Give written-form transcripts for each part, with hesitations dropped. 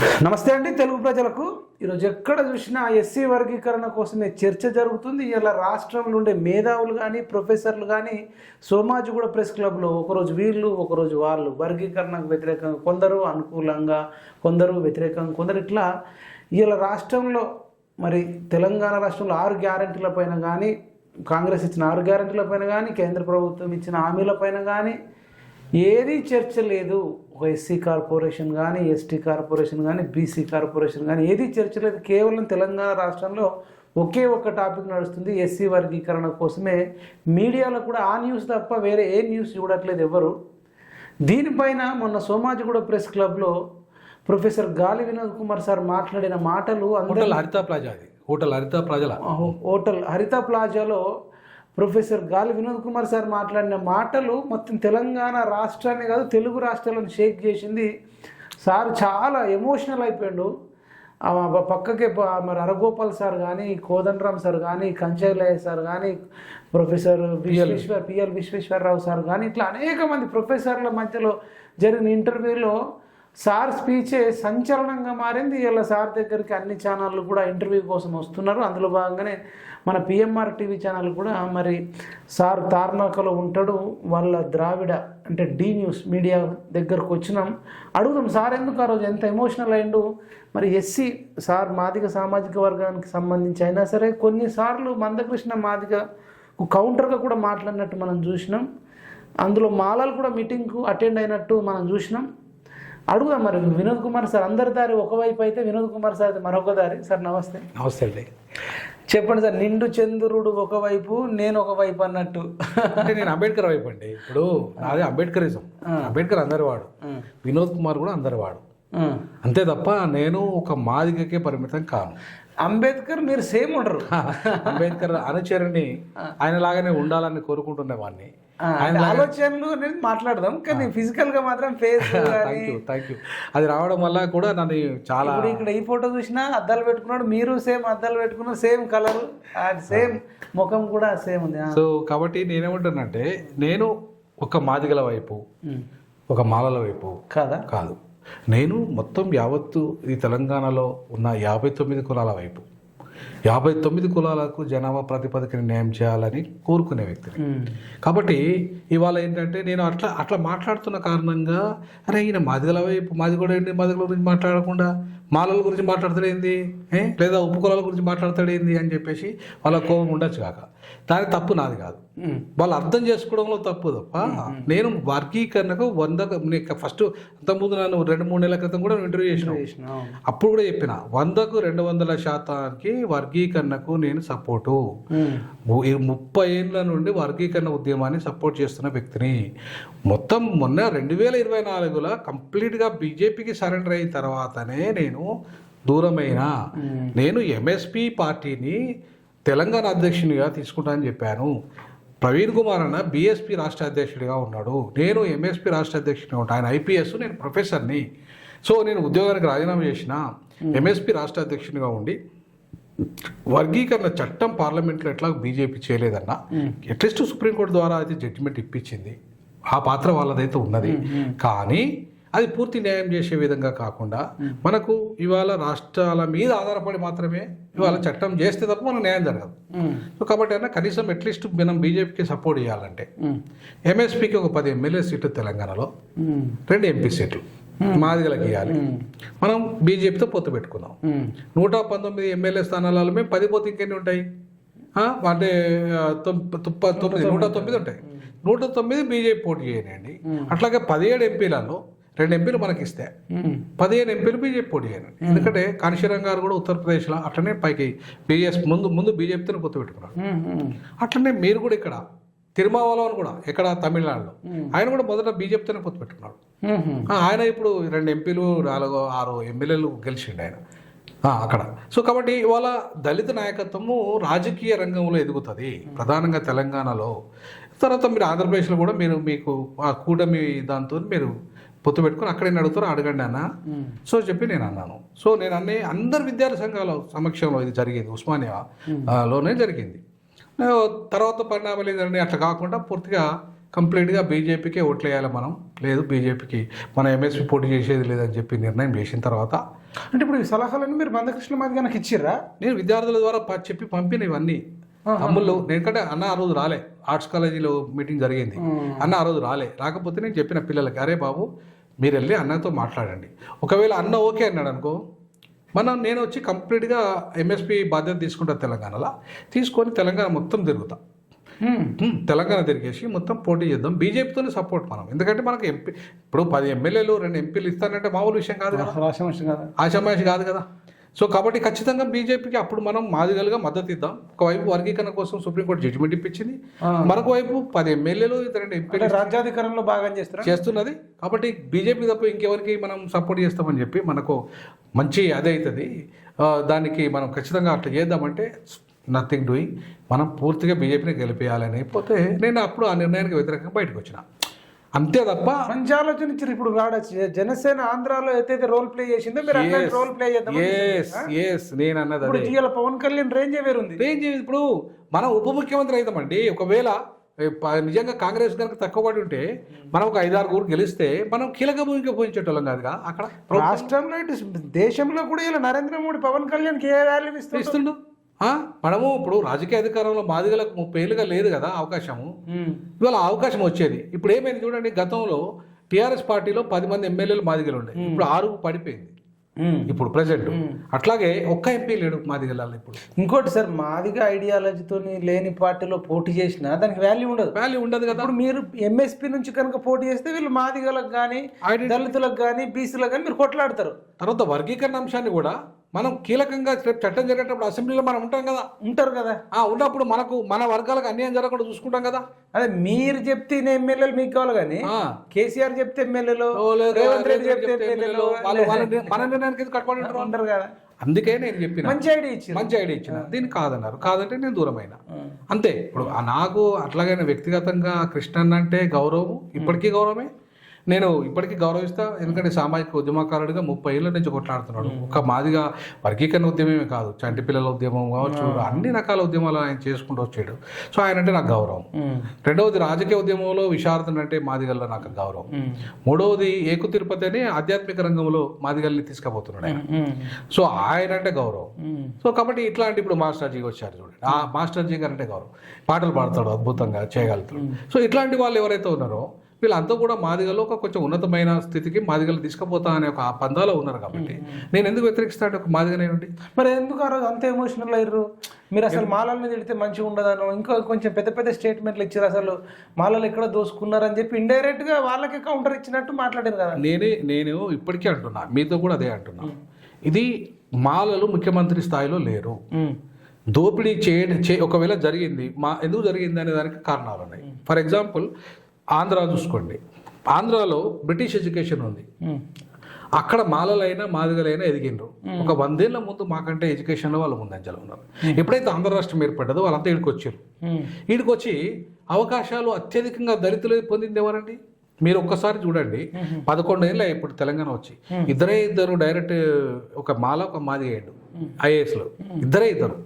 నమస్తే అండి తెలుగు ప్రజలకు. ఈరోజు ఎక్కడ చూసినా ఎస్సీ వర్గీకరణ కోసమే చర్చ జరుగుతుంది. ఇలా రాష్ట్రంలో ఉండే మేధావులు కానీ ప్రొఫెసర్లు కానీ సోమాజిగూడ ప్రెస్ క్లబ్లో ఒకరోజు వీళ్ళు ఒకరోజు వాళ్ళు వర్గీకరణకు వ్యతిరేకంగా, కొందరు అనుకూలంగా, కొందరు వ్యతిరేకంగా, కొందరు ఇట్లా ఇలా రాష్ట్రంలో మరి తెలంగాణ రాష్ట్రంలో 6 గ్యారెంటీల పైన కానీ, కాంగ్రెస్ ఇచ్చిన 6 గ్యారెంటీల పైన కానీ, కేంద్ర ప్రభుత్వం ఇచ్చిన హామీల పైన కానీ ఏది చర్చ లేదు. ఒక ఎస్సీ కార్పొరేషన్ కానీ, ఎస్టీ కార్పొరేషన్ కానీ, బీసీ కార్పొరేషన్ కానీ ఏది చర్చ లేదు. కేవలం తెలంగాణ రాష్ట్రంలో ఒకే ఒక్క టాపిక్ నడుస్తుంది, ఎస్సీ వర్గీకరణ కోసమే. మీడియాలో కూడా ఆ న్యూస్ తప్ప వేరే ఏ న్యూస్ చూడట్లేదు ఎవరు. దీనిపైన మొన్న సోమాజిగూడ ప్రెస్ క్లబ్లో ప్రొఫెసర్ గాలి వినోద్ కుమార్ సార్ మాట్లాడిన మాటలు హోటల్ హరిత ప్లాజా, హోటల్ హరిత ప్లాజాలో ప్రొఫెసర్ గాలి వినోద్ కుమార్ సార్ మాట్లాడిన మాటలు మొత్తం తెలంగాణ రాష్ట్రాన్ని కాదు తెలుగు రాష్ట్రాలను షేక్ చేసింది. సార్ చాలా ఎమోషనల్ అయిపోయాడు. పక్కకే మరి అరగోపాల్ సార్ కానీ, కోదండరామ్ సార్ కానీ, కంచైలయ్య సార్ కానీ, ప్రొఫెసర్ పిఎల్ విశ్వేశ్వరరావు సార్ కానీ, ఇట్లా అనేక మంది ప్రొఫెసర్ల మధ్యలో జరిగిన ఇంటర్వ్యూలో సార్ స్పీచే సంచలనంగా మారింది. ఇలా సార్ దగ్గరికి అన్ని ఛానళ్ళు కూడా ఇంటర్వ్యూ కోసం వస్తున్నారు. అందులో భాగంగానే మన పిఎంఆర్ టీవీ ఛానల్ కూడా మరి సార్ తార్నాకలో ఉంటాడు, వాళ్ళ ద్రావిడ అంటే డి న్యూస్ మీడియా దగ్గరకు వచ్చినాం. అడుగుదాం సార్ ఎందుకు ఆ రోజు ఎంత ఎమోషనల్ అయిండు. మరి ఎస్సీ సార్ మాదిగ సామాజిక వర్గానికి సంబంధించి అయినా సరే కొన్నిసార్లు మందకృష్ణ మాదిగ కౌంటర్గా కూడా మాట్లాడినట్టు మనం చూసినాం. అందులో మాలలు కూడా మీటింగ్కు అటెండ్ అయినట్టు మనం చూసినాం. అడుగుదాం మరి వినోద్ కుమార్ సార్. అందరి దారి ఒకవైపు అయితే వినోద్ కుమార్ సార్ మరొక దారి. సార్ నమస్తే. నమస్తే అండి. చెప్పండి సార్, నిండు చంద్రుడు ఒకవైపు నేను ఒకవైపు అన్నట్టు. అంటే నేను అంబేద్కర్ వైపు అండి. ఇప్పుడు అదే అంబేద్కరిజం. అంబేద్కర్ అందరి వాడు, వినోద్ కుమార్ కూడా అందరి వాడు. అంతే తప్ప నేను ఒక మాదిగకే పరిమితం కాను. అంబేద్కర్ మీరు సేమ్ ఉండరు. అంబేద్కర్ అనుచరుని ఆయన లాగానే ఉండాలని కోరుకుంటున్న వాడిని. ఆయన ఆలోచనలు అనేది మాట్లాడదాం, కానీ ఫిజికల్ గా మాత్రం ఫేస్. Thank you. అది రావడం వల్ల కూడా నన్ను చాలా ఇక్కడ ఈ ఫోటో చూసినా అద్దాలు పెట్టుకున్నాడు, మీరు సేమ్ అద్దాలు పెట్టుకున్నారు, సేమ్ కలర్, సేమ్ ముఖం కూడా సేమ్ ఉంది. సో కాబట్టి నేనేమంటానంటే నేను ఒక మాదిగల వైపు, ఒక మాలల వైపు కాదు. నేను మొత్తం యావత్తు ఈ తెలంగాణలో ఉన్న 59 కులాల వైపు, 59 కులాలకు జనాభా ప్రాతిపదికన న్యాయం చేయాలని కోరుకునే వ్యక్తిని. కాబట్టి ఇవాళ ఏంటంటే నేను అట్లా మాట్లాడుతున్న కారణంగా అరే ఈయన మాదిగల వైపు, మాదిగల గురించి మాట్లాడకుండా మాలల గురించి మాట్లాడతాడేంది, లేదా ఉప కులాల గురించి మాట్లాడతాడేంది అని చెప్పేసి వాళ్ళ కోపం ఉండొచ్చు కాక, దాని తప్పు నాది కాదు. వాళ్ళు అర్థం చేసుకోవడంలో తప్పు తప్ప నేను వర్గీకరణకు ఫస్ట్ అంతకుముందు నన్ను 2-3 నెలల క్రితం కూడా ఇంటర్వ్యూ చేసిన, అప్పుడు కూడా చెప్పిన 100కు 200% వర్గీకరణకు నేను సపోర్టు. 30 ఏళ్ళ నుండి వర్గీకరణ ఉద్యమాన్ని సపోర్ట్ చేస్తున్న వ్యక్తిని. మొత్తం మొన్న 2024లో కంప్లీట్గా బీజేపీకి సరెండర్ అయిన తర్వాతనే నేను దూరమైన. నేను ఎంఎస్పీ పార్టీని తెలంగాణ అధ్యక్షునిగా తీసుకుంటానని చెప్పాను. ప్రవీణ్ కుమార్ అన్న బీఎస్పీ రాష్ట్ర అధ్యక్షుడిగా ఉన్నాడు, నేను ఎంఎస్పీ రాష్ట్ర అధ్యక్షుడిగా ఉంటాను. ఆయన ఐపీఎస్, నేను ప్రొఫెసర్ని. సో నేను ఉద్యోగానికి రాజీనామా చేసిన ఎంఎస్పీ రాష్ట్ర అధ్యక్షునిగా ఉండి వర్గీకరణ చట్టం పార్లమెంట్లో ఎట్లా బీజేపీ చేయలేదన్న, అట్లీస్ట్ సుప్రీంకోర్టు ద్వారా అయితే జడ్జిమెంట్ ఇప్పించింది. ఆ పాత్ర వాళ్ళదైతే ఉన్నది. కానీ అది పూర్తి న్యాయం చేసే విధంగా కాకుండా మనకు ఇవాళ రాష్ట్రాల మీద ఆధారపడి మాత్రమే ఇవాళ చట్టం చేస్తే తప్ప మనకు న్యాయం జరగదు. సో కాబట్టి అన్న కనీసం అట్లీస్ట్ మనం బీజేపీకి సపోర్ట్ చేయాలంటే ఎంఎస్పీకి ఒక 10 ఎమ్మెల్యే సీట్లు తెలంగాణలో, 2 ఎంపీ సీట్లు మాదిగలకి ఇవ్వాలి. మనం బీజేపీతో పొత్తు పెట్టుకున్నాం. 119 ఎమ్మెల్యే స్థానాలలో మేము 10 పోతే ఇంకెన్ని ఉంటాయి అంటే 109 ఉంటాయి. 109 బీజేపీ పోటీ చేయనండి. అట్లాగే 17 ఎంపీలలో 2 ఎంపీలు మనకి ఇస్తే 15 ఎంపీలు బీజేపీ పోటీ చేయను. ఎందుకంటే కాళేశ్వరం గారు కూడా ఉత్తరప్రదేశ్లో అట్లనే పైకి ముందు బీజేపీతో పొత్తు పెట్టుకున్నారు. అట్లనే మీరు కూడా ఇక్కడ తిరుమావలం కూడా ఇక్కడ తమిళనాడులో ఆయన కూడా మొదట బీజేపీతోనే పొత్తు పెట్టుకున్నాడు. ఆయన ఇప్పుడు 2 ఎంపీలు 4-6 ఎమ్మెల్యేలు గెలిచిండు ఆయన అక్కడ. సో కాబట్టి ఇవాళ దళిత నాయకత్వము రాజకీయ రంగంలో ఎదుగుతుంది ప్రధానంగా తెలంగాణలో. తర్వాత మీరు ఆంధ్రప్రదేశ్లో కూడా మీకు ఆ కూటమి దాంతో మీరు పొత్తు పెట్టుకుని అక్కడే అడుగుతారో అడగండి అన్న. సో చెప్పి నేను అన్నాను. సో నేను అందరు విద్యార్థి సంఘాల సమక్షంలో ఇది జరిగింది, ఉస్మానియాలోనే జరిగింది. తర్వాత పరిణామాలు ఏంటంటే అట్లా కాకుండా పూర్తిగా కంప్లీట్గా బీజేపీకే ఓట్లు వేయాలి మనం. లేదు బీజేపీకి మన ఎంఎస్పీ పోటీ చేసేది లేదని చెప్పి నిర్ణయం చేసిన తర్వాత అంటే ఇప్పుడు ఈ సలహాలన్నీ మీరు మందకృష్ణ మాదిగనకి ఇచ్చిర్రా? నేను విద్యార్థుల ద్వారా చెప్పి పంపిన ఇవన్నీ తమ్ముళ్ళు. ఎందుకంటే అన్న ఆ రోజు రాలే, ఆర్ట్స్ కాలేజీలో మీటింగ్ జరిగింది, అన్న ఆ రోజు రాకపోతే నేను చెప్పిన పిల్లలకి, అరే బాబు మీరు వెళ్ళి అన్నతో మాట్లాడండి, ఒకవేళ అన్న ఓకే అన్నాడు అనుకో, నేను వచ్చి కంప్లీట్గా ఎంఎస్పీ బాధ్యత తీసుకుంటా తెలంగాణలో, తీసుకొని తెలంగాణ మొత్తం తిరుగుతా, తెలంగాణ తిరిగేసి మొత్తం పోటీ చేద్దాం, బీజేపీతోనే సపోర్ట్ మనం. ఎందుకంటే మనకు ఎంపీ ఇప్పుడు 10 ఎమ్మెల్యేలు 2 ఎంపీలు ఇస్తానంటే మామూలు విషయం కాదు కదా, ఆషామాషి కాదు కదా. సో కాబట్టి ఖచ్చితంగా బీజేపీకి అప్పుడు మనం మాదిగలుగా మద్దతు ఇద్దాం. ఒకవైపు వర్గీకరణ కోసం సుప్రీంకోర్టు జడ్జిమెంట్ ఇప్పించింది, మరొక వైపు 10 ఎమ్మెల్యేలు 2 ఎంపీలు రాజ్యాధికారంలో భాగం చేస్తున్నది. కాబట్టి బీజేపీ తప్ప ఇంకెవరికి మనం సపోర్ట్ చేస్తామని చెప్పి మనకు మంచి అదే అవుతుంది. దానికి మనం ఖచ్చితంగా అట్లా చేద్దామంటే నథింగ్ డూయింగ్, మనం పూర్తిగా బీజేపీని గెలిపేయాలని అయిపోతే నేను అప్పుడు ఆ నిర్ణయానికి వ్యతిరేకంగా బయటకు వచ్చిన, అంతే తప్ప. మంచి ఆలోచన ఇచ్చారు. ఇప్పుడు జనసేన ఆంధ్రాలో అయితే రోల్ ప్లే చేసిందో మీరు రోల్ ప్లే చేద్దాం. నేను అన్నది పవన్ కళ్యాణ్ రేంజ్ వేరుంది. ఇప్పుడు మనం ఉప ముఖ్యమంత్రి అవుతామండి. ఒకవేళ నిజంగా కాంగ్రెస్ కనుక తక్కువ పడి ఉంటే మనం ఒక 5-6 గెలిస్తే మనం కీలక భూమిక పోయించేటోళ్ళం కాదుగా. అక్కడ రాష్ట్రంలో దేశంలో కూడా ఇలా నరేంద్ర మోడీ పవన్ కళ్యాణ్కి ఏ వాల్యూ ఇస్తుండు. మనము ఇప్పుడు రాజకీయ అధికారంలో మాదిగలకు 30 ఏళ్ళుగా లేదు కదా అవకాశము, ఇవాళ అవకాశం వచ్చేది. ఇప్పుడు ఏమైంది చూడండి, గతంలో టీఆర్ఎస్ పార్టీలో 10 మంది ఎమ్మెల్యేలు మాదిగలు ఉండే, ఇప్పుడు 6 పడిపోయింది ఇప్పుడు ప్రెసెంట్. అట్లాగే ఒక్క ఎంపీ లేడు మాదిగల. ఇప్పుడు ఇంకోటి సార్, మాదిగ ఐడియాలజీతో లేని పార్టీలో పోటీ చేసినా దానికి వాల్యూ ఉండదు కదా. ఇప్పుడు మీరు ఎంఎస్పీ నుంచి కనుక పోటీ చేస్తే వీళ్ళు మాదిగలకు కానీ దళితులకు కానీ బీసీలకు కానీ మీరు కొట్లాడతారు. తర్వాత వర్గీకరణ అంశాన్ని కూడా మనం కీలకంగా చట్టం జరిగేటప్పుడు అసెంబ్లీలో మనం ఉంటారు కదా, ఉన్నప్పుడు మన వర్గాలకు అన్యాయం జరగకుండా చూసుకుంటాం కదా. అదే మీరు చెప్తే ఎమ్మెల్యేలు మీకు కావాలి కానీ కేసీఆర్ చెప్తే ఎమ్మెల్యేలు, రేవంత్ రెడ్డి చెప్తే ఎమ్మెల్యేలు మన నిర్ణయానికి కట్టుబడి ఉంటారు కదా. అందుకే నేను చెప్పిన మంచి ఐడియా ఇచ్చిన దీన్ని కాదన్నారు, కాదంటే నేను దూరమైన అంతే. ఇప్పుడు నాకు అట్లాగైనా వ్యక్తిగతంగా కృష్ణన్ అంటే గౌరవం, ఇప్పటికీ గౌరవమే, నేను ఇప్పటికీ గౌరవిస్తా. ఎందుకంటే సామాజిక ఉద్యమకారుడిగా 30 ఏళ్ళ నుంచి కొట్లాడుతున్నాడు. ఒక మాదిగా వర్గీకరణ ఉద్యమమే కాదు, చంటి పిల్లల ఉద్యమం కావచ్చు, అన్ని రకాల ఉద్యమాలు ఆయన చేసుకుంటూ వచ్చాడు. సో ఆయన అంటే నాకు గౌరవం. రెండవది రాజకీయ ఉద్యమంలో విశారదన్ అంటే మాదిగల్లో నాకు గౌరవం. మూడవది ఏకు తిరుపతి అని ఆధ్యాత్మిక రంగంలో మాదిగల్ని తీసుకుపోతున్నాడు ఆయన. సో ఆయన అంటే గౌరవం. సో కాబట్టి ఇట్లాంటి ఇప్పుడు మాస్టర్జీ వచ్చారు చూడండి, ఆ మాస్టర్జీ గారు అంటే గౌరవం. పాటలు పాడతాడు, అద్భుతంగా చేయగలుగుతాడు. సో ఇట్లాంటి వాళ్ళు ఎవరైతే ఉన్నారో వీళ్ళంతా కూడా మాదిగల్లో ఒక కొంచెం ఉన్నతమైన స్థితికి మాదిగలు తీసుకుపోతా అనే ఒక పందాలో ఉన్నారు. కాబట్టి నేను ఎందుకు వ్యతిరేకిస్తాను ఒక మాదిగనే ఉండి? మరి ఎందుకు ఆ రోజు అంత ఎమోషనల్ అయ్యారు మీరు? అసలు మాలల్ని తిడితే మంచిగా ఉండదను ఇంకా కొంచెం పెద్ద స్టేట్మెంట్లు ఇచ్చారు, అసలు మాలలు ఎక్కడ దోసుకున్నారని చెప్పి ఇండైరెక్ట్ గా వాళ్ళకి కౌంటర్ ఇచ్చినట్టు మాట్లాడారు కదా. నేను ఇప్పటికీ అంటున్నా, మీతో కూడా అదే అంటున్నా, ఇది మాలలు ముఖ్యమంత్రి స్థాయిలో లేరు. దోపిడీ ఒకవేళ జరిగింది, ఎందుకు జరిగింది అనే దానికి కారణాలు ఉన్నాయి. ఫర్ ఎగ్జాంపుల్ ఆంధ్ర చూసుకోండి, ఆంధ్రాలో బ్రిటిష్ ఎడ్యుకేషన్ ఉంది, అక్కడ మాలలైనా మాదిగలైనా ఎదిగినరు. ఒక 100 ఏళ్ల ముందు మాకంటే ఎడ్యుకేషన్లో వాళ్ళు ముందంజలో ఉన్నారు. ఎప్పుడైతే ఆంధ్ర రాష్ట్రం ఏర్పడ్డదో వాళ్ళంతా ఈడికి వచ్చారు. ఈడికి వచ్చి అవకాశాలు అత్యధికంగా దళితులు పొందింది ఎవరండి? మీరు ఒక్కసారి చూడండి, 11 ఏళ్ళ ఇప్పుడు తెలంగాణ వచ్చి ఇద్దరు డైరెక్ట్, ఒక మాల ఒక మాదిగ అయ్యాడు ఐఏఎస్లో, ఇద్దరు.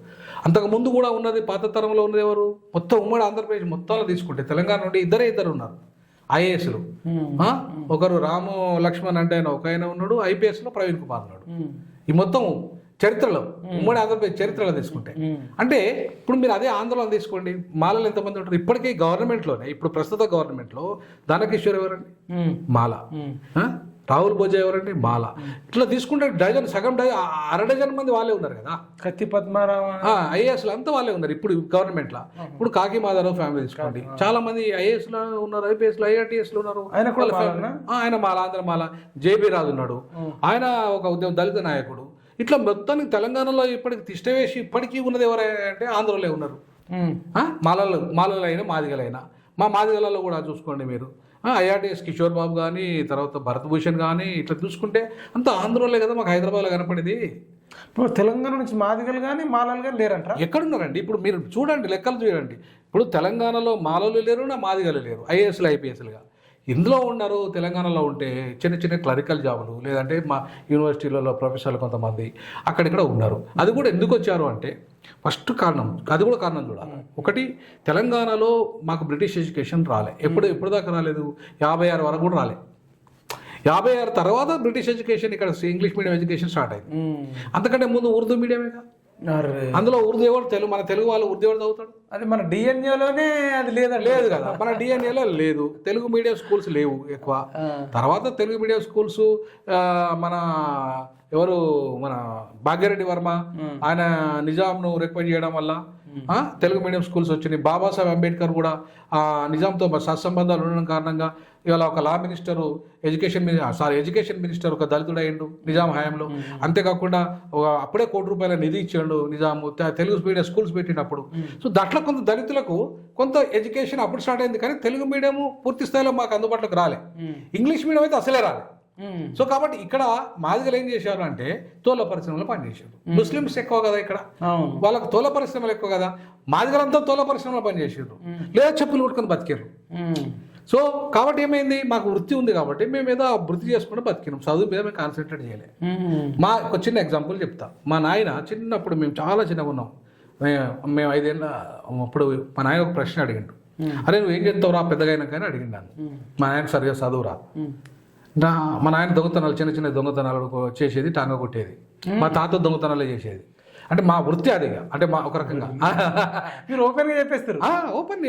అంతకుముందు కూడా ఉన్నది పాత తరంలో ఉన్నది ఎవరు? మొత్తం ఉమ్మడి ఆంధ్రప్రదేశ్ మొత్తంలో తీసుకుంటే తెలంగాణ నుండి ఇద్దరు ఉన్నారు ఐఏఎస్లు. ఒకరు రాము లక్ష్మణ్ అంటే ఒక ఆయన ఉన్నాడు, ఐపీఎస్లో ప్రవీణ్ కుమార్ ఉన్నాడు. ఈ మొత్తం చరిత్రలో ఉమ్మడి ఆంధ్రప్రదేశ్ చరిత్రలో తీసుకుంటే, అంటే ఇప్పుడు మీరు అదే ఆంధ్రలో తీసుకోండి, మాలలు ఎంతమంది ఉంటారు ఇప్పటికీ గవర్నమెంట్లోనే. ఇప్పుడు ప్రస్తుత గవర్నమెంట్లో దానకిషోర్ ఎవరండి? మాల. రాహుల్ బోజా ఎవరండి? మాల. ఇట్లా తీసుకుంటే సగం అర డజన్ మంది వాళ్ళే ఉన్నారు కదా. కత్తి పద్మారావు ఐఏఎస్లు అంతా వాళ్ళే ఉన్నారు ఇప్పుడు గవర్నమెంట్లో. ఇప్పుడు కాకి మాధవరావు ఫ్యామిలీ తీసుకోండి, చాలా మంది ఐఏఎస్లో ఉన్నారు, ఐపీఎస్లో, ఐఆర్టీఎస్లో ఉన్నారు. ఆయన మాల, ఆంధ్ర మాల. జేబీ రాజు ఉన్నాడు, ఆయన ఒక దళిత నాయకుడు. ఇట్లా మొత్తానికి తెలంగాణలో ఇప్పటికి తిష్టవేసి ఇప్పటికీ ఉన్నది ఎవరంటే ఆంధ్రలో ఉన్నారు. మాలలైనా మాదిగలైనా. మా మాదిగలలో కూడా చూసుకోండి మీరు, ఐఆర్టీఎస్ కిషోర్ బాబు కానీ, తర్వాత భరత్ భూషణ్ కానీ, ఇట్లా చూసుకుంటే అంత ఆంధ్రలో కదా మాకు హైదరాబాద్లో కనపడేది. ఇప్పుడు తెలంగాణ నుంచి మాదిగలు కానీ మాలలు కానీ లేరంట. ఎక్కడున్నారండి? ఇప్పుడు మీరు చూడండి, లెక్కలు చూడండి. ఇప్పుడు తెలంగాణలో మాలలు లేరు, నా మాదిగలు లేరు, ఐఏఎస్లు ఐపీఎస్లుగా. ఇందులో ఉన్నారు తెలంగాణలో ఉంటే చిన్న క్లరికల్ జాబులు, లేదంటే మా యూనివర్సిటీలలో ప్రొఫెసర్లు కొంతమంది అక్కడిక్కడ ఉన్నారు. అది కూడా ఎందుకు వచ్చారు అంటే ఫస్ట్ కారణం, అది కూడా కారణం చూడాలి. ఒకటి, తెలంగాణలో మాకు బ్రిటిష్ ఎడ్యుకేషన్ రాలే. ఎప్పుడు దాకా రాలేదు? 56 వరకు కూడా రాలే. 56 తర్వాత బ్రిటిష్ ఎడ్యుకేషన్ ఇక్కడ ఇంగ్లీష్ మీడియం ఎడ్యుకేషన్ స్టార్ట్ అయింది. అంతకంటే ముందు ఉర్దూ మీడియమేగా. అందులో ఉర్దూ ఎవరు తెలుగు, మన తెలుగు వాళ్ళు ఉర్దూ ఎవరు చదువుతాడు? అది మన డిఎన్ఏలోనే అది లేదు కదా, మన డిఎన్ఏలో లేదు. తెలుగు మీడియం స్కూల్స్ లేవు ఎక్కువ. తర్వాత తెలుగు మీడియం స్కూల్స్ మన ఎవరు, మన భాగ్యరెడ్డి వర్మ ఆయన నిజాంను రికమెండ్ చేయడం వల్ల తెలుగు మీడియం స్కూల్స్ వచ్చినాయి. బాబాసాహెబ్ అంబేద్కర్ కూడా నిజాంతో సత్సంబంధాలు ఉండడం కారణంగా ఇవాళ ఒక లా మినిస్టరు, ఎడ్యుకేషన్ మినిస్టర్ ఒక దళితుడు అయ్యిండు నిజాం హయాంలో. అంతేకాకుండా అప్పుడే ₹1 నిధి ఇచ్చాడు నిజాము తెలుగు మీడియం స్కూల్స్ పెట్టినప్పుడు. సో దాంట్లో కొంత దళితులకు కొంత ఎడ్యుకేషన్ అప్పుడు స్టార్ట్ అయింది. కానీ తెలుగు మీడియం పూర్తి స్థాయిలో మాకు అందుబాటులోకి రాలే. ఇంగ్లీష్ మీడియం అయితే అసలే రాలే. సో కాబట్టి ఇక్కడ మాదిగలు ఏం చేశారు అంటే తోల పరిశ్రమలో పనిచేశారు. ముస్లిమ్స్ ఎక్కువ కదా ఇక్కడ, వాళ్ళకు తోల పరిశ్రమలు ఎక్కువ కదా. మాదిగలంతా తోల పరిశ్రమలో పనిచేసారు, లేదా చెప్పులు కొట్టుకొని బతికారు. సో కాబట్టి ఏమైంది, మాకు వృత్తి ఉంది కాబట్టి మేము ఏదో వృత్తి చేసుకుంటూ బతికినాం. చదువు మీద మేము కాన్సన్ట్రేట్ చేయలేదు. ఒక చిన్న ఎగ్జాంపుల్ చెప్తా. మా నాయన చిన్నప్పుడు, మేము చాలా చిన్నగా ఉన్నాం, మేము 5 ఏళ్ళ అప్పుడు మా నాయన ఒక ప్రశ్న అడిగిండు. అరే నువ్వు ఏం చేస్తావురా పెద్దగా అయినా కానీ అడిగిండాను. మా నాయన సరిగా చదువు రాదు. మా నాయన దొంగతనాలు, చిన్న చిన్న దొంగతనాలు చేసేది, టాంగ కొట్టేది. మా తాత దొంగతనాలే చేసేది. అంటే మా వృత్తి అది. అంటే మా ఒక రకంగా మీరు ఓపెన్ గా చెప్పేస్తారు. ఓపెన్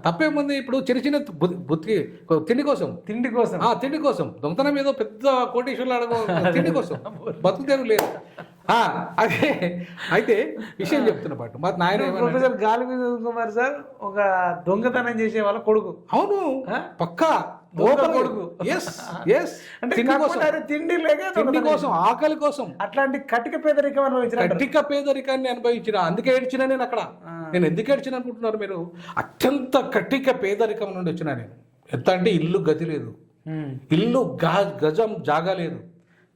తప్పేముంది. ఇప్పుడు చిన్న చిన్న బుద్ధి తిండి కోసం దొంగతనం ఏదో పెద్ద కోటీశ్వర్లు అడగ తిండి కోసం బతుకుతేను లేదు. అదే అయితే విషయం చెప్తున్న పాటు మా నాయన ప్రొఫెసర్ గాలి కుమార్ సార్ ఒక దొంగతనం చేసే వాళ్ళ కొడుకు. అవును, పక్కా కొడుకు. తిండి కోసం, ఆకలి కోసం అట్లాంటి కటిక పేదరికాన్ని అనుభవించిన. అందుకే ఏడ్చిన నేను అక్కడ. నేను ఎందుకు ఏడ్చిన అనుకుంటున్నారు మీరు? అత్యంత కటిక పేదరికం నుండి వచ్చిన నేను. ఎంత అంటే ఇల్లు గతి లేదు, ఇల్లు గజం జాగా లేదు,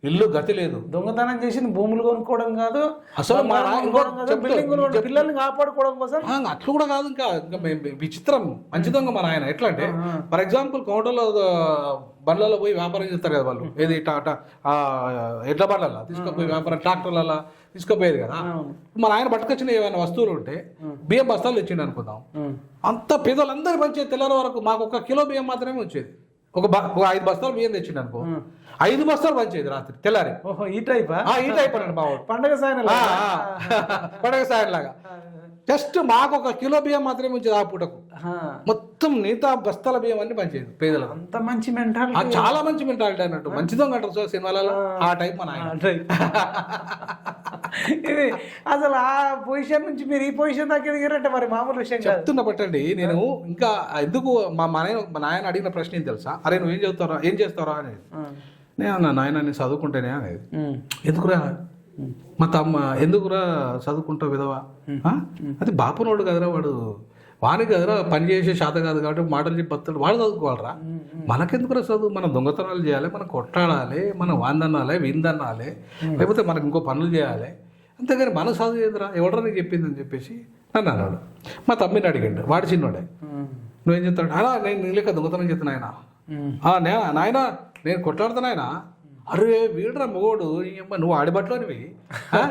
ఇల్లు గతి లేదు. దొంగతనం చేసింది భూములు కొనుక్కోవడం కాదు అసలు, పిల్లల్ని కాపాడుకోవడం కోసం. అట్లా కూడా కాదు. ఇంకా విచిత్రం మంచి దొంగ మన ఆయన. ఎట్లా అంటే ఫర్ ఎగ్జాంపుల్ కౌంటర్లో బండ్లలో పోయి వ్యాపారం చేస్తారు కదా వాళ్ళు. ఏది టాటా ఎడ్ల బండ్లలో తీసుకుపోయి వ్యాపారం, ట్రాక్టర్లలో తీసుకుపోయేది కదా. మన ఆయన పట్టుకొచ్చిన ఏమైనా వస్తువులు ఉంటే బియ్యం బస్తాలు తెచ్చిండు అనుకుందాం. అంత పేదలందరూ పంచేది. తెల్లారి వరకు మాకు 1 కిలో బియ్యం మాత్రమే వచ్చేది. ఒక 5 బస్తాలు బియ్యం తెచ్చిండు అనుకో, 5 బస్తాలు పంచేది రాత్రి తెల్లారి. ఈ టైప్ అన్నాడు మా వాడు. పండగ సాయం లాగా జస్ట్ మాకు 1 కిలో బియ్యం మాత్రమే వచ్చేది. ఆ పూటకు మొత్తం మిగతా బస్తాల బియ్యం అన్ని పంచేది పేదలకు. అంత మంచి మెంటాలిటీ, చాలా మంచి మెంటాలిటీ అన్నట్టు. మంచిదో అంటారు సో సినిమాలలో ఆ టైప్ మన ఆయన. ఇది అసలు ఆ పొజిషన్ నుంచి మీరు ఈ పొజిషన్ దాకా ఎదిగారంటే మరి మామూలు విషయం చెప్తున్నా పట్టండి. నేను ఇంకా ఎందుకు మా నాయన అడిగిన ప్రశ్న ఏం తెలుసా? అరే నువ్వు ఏం చేస్తారా అనేది. నేను నాయన నేను చదువుకుంటేనే అనేది. ఎందుకురా మా తమ్మ, ఎందుకురా చదువుకుంటావు విధవా? అది బాపనోడు కదరా వాడు, వానికి కదరా పని చేసే శాత కాదు కాబట్టి మాటలు చెప్పి బతాడు, వాడు చదువుకోవాలరా. మనకెందుకురా చదువు? మనం దొంగతనాలు చేయాలి, మనం కొట్టాడాలి, మనం వాందనాలి, విందనాలి, లేకపోతే మనకు ఇంకో పనులు చేయాలి. అంతేగాని మన చదువు ఏందిరా, ఎవడరా నీకు చెప్పింది అని చెప్పేసి నన్ను అన్నాడు. మా తమ్మిని అడిగాడు, వాడు చిన్నోడే. నువ్వేం చెప్తాడు? అలా నేను లేక దొంగతనం చెప్తాను ఆయన. నాయన నేను కొట్లాడుతాను ఆయన. అరే వీడురా మగోడు, నువ్వు ఆడిబట్లోనివి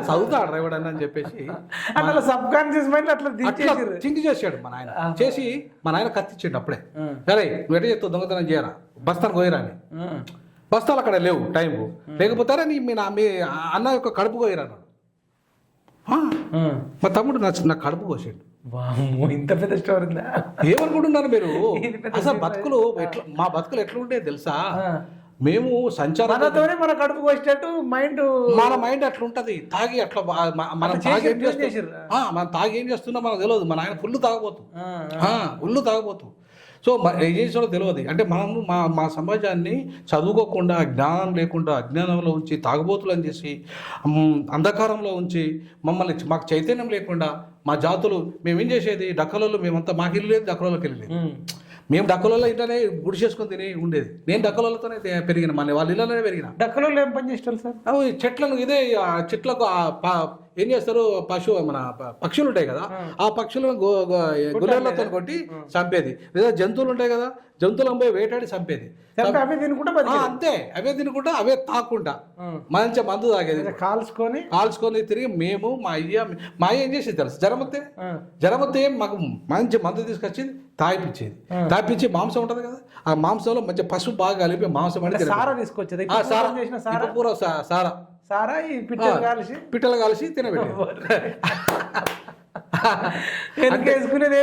చదువుతాడు ఇవ్వడని అని చెప్పేసి అట్లా సబ్ కాన్షియస్ మైండ్ అట్లా థింక్ చేశాడు మా నాయన. చేసి మా నాయన కత్తిచ్చాడు అప్పుడే. సరే నువ్వు ఎట్లా చెప్తావు దొంగతనం చేయరా, బస్తాను కోయరా అని. బస్తాలు అక్కడ లేవు టైంకు, లేకపోతారా మీ అన్న యొక్క కడుపు కోయరా అన్నాడు. మా తమ్ముడు నా కడుపు కోసాడు. ఇంత పెద్ద స్టోరీ ఉందా? ఏమనుకుంటున్నారు మీరు? అసలు మా బతుకులు ఎట్లా ఉంటాయో తెలుసా? మేము సంచారంతోనే మన కడుపు కోసేటట్టు మన మైండ్ అట్లా ఉంటది. తాగి అట్లా మనం తాగి ఏం చేస్తున్నా మనకు తెలియదు. మన ఆయన ఫుల్ తాగబోతు. సో ఏం చేసాడో తెలియదు. అంటే మనము మా సమాజాన్ని చదువుకోకుండా, జ్ఞానం లేకుండా, అజ్ఞానంలో ఉంచి, తాగుబోతులని చేసి, అంధకారంలో ఉంచి, మాకు చైతన్యం లేకుండా మా జాతులు మేమేం చేసేది, డక్కలలో మేమంతా మాకు ఇల్లు లేదు, డక్కలలోకి వెళ్ళలేదు. మేము డక్కలలో ఇంట్లోనే గుడి చేసుకొని తిని ఉండేది. నేను డక్కలతోనే పెరిగిన, వాళ్ళ ఇళ్ళలోనే పెరిగిన. డక్కలలో ఏం పని చేస్తారు సార్? అవి చెట్లను చెట్లకు ఏం చేస్తారు మన పక్షులు ఉంటాయి కదా ఆ పక్షులను గుల్లెలతో కొట్టి చంపేది, లేదా జంతువులు ఉంటాయి కదా జంతువులను పోయి వేటాడి చంపేది. అంతే, అవే తినుకుంటా అవే తాకుండా మంచి మందు తాగేది, కాల్చుకొని తిరిగి మేము మా అయ్య ఏం చేసేది తెలుసు, జ్వరం వస్తే మాకు మంచి మందు తీసుకొచ్చి తాపించి మాంసం ఉంటది కదా ఆ మాంసంలో మంచి పసుపు బాగా కలిపి మాంసం అంటే సారా తీసుకొచ్చేది, సారా ఈ పిట్టలు కలిసి తినబెట్టేది. వేసుకునేది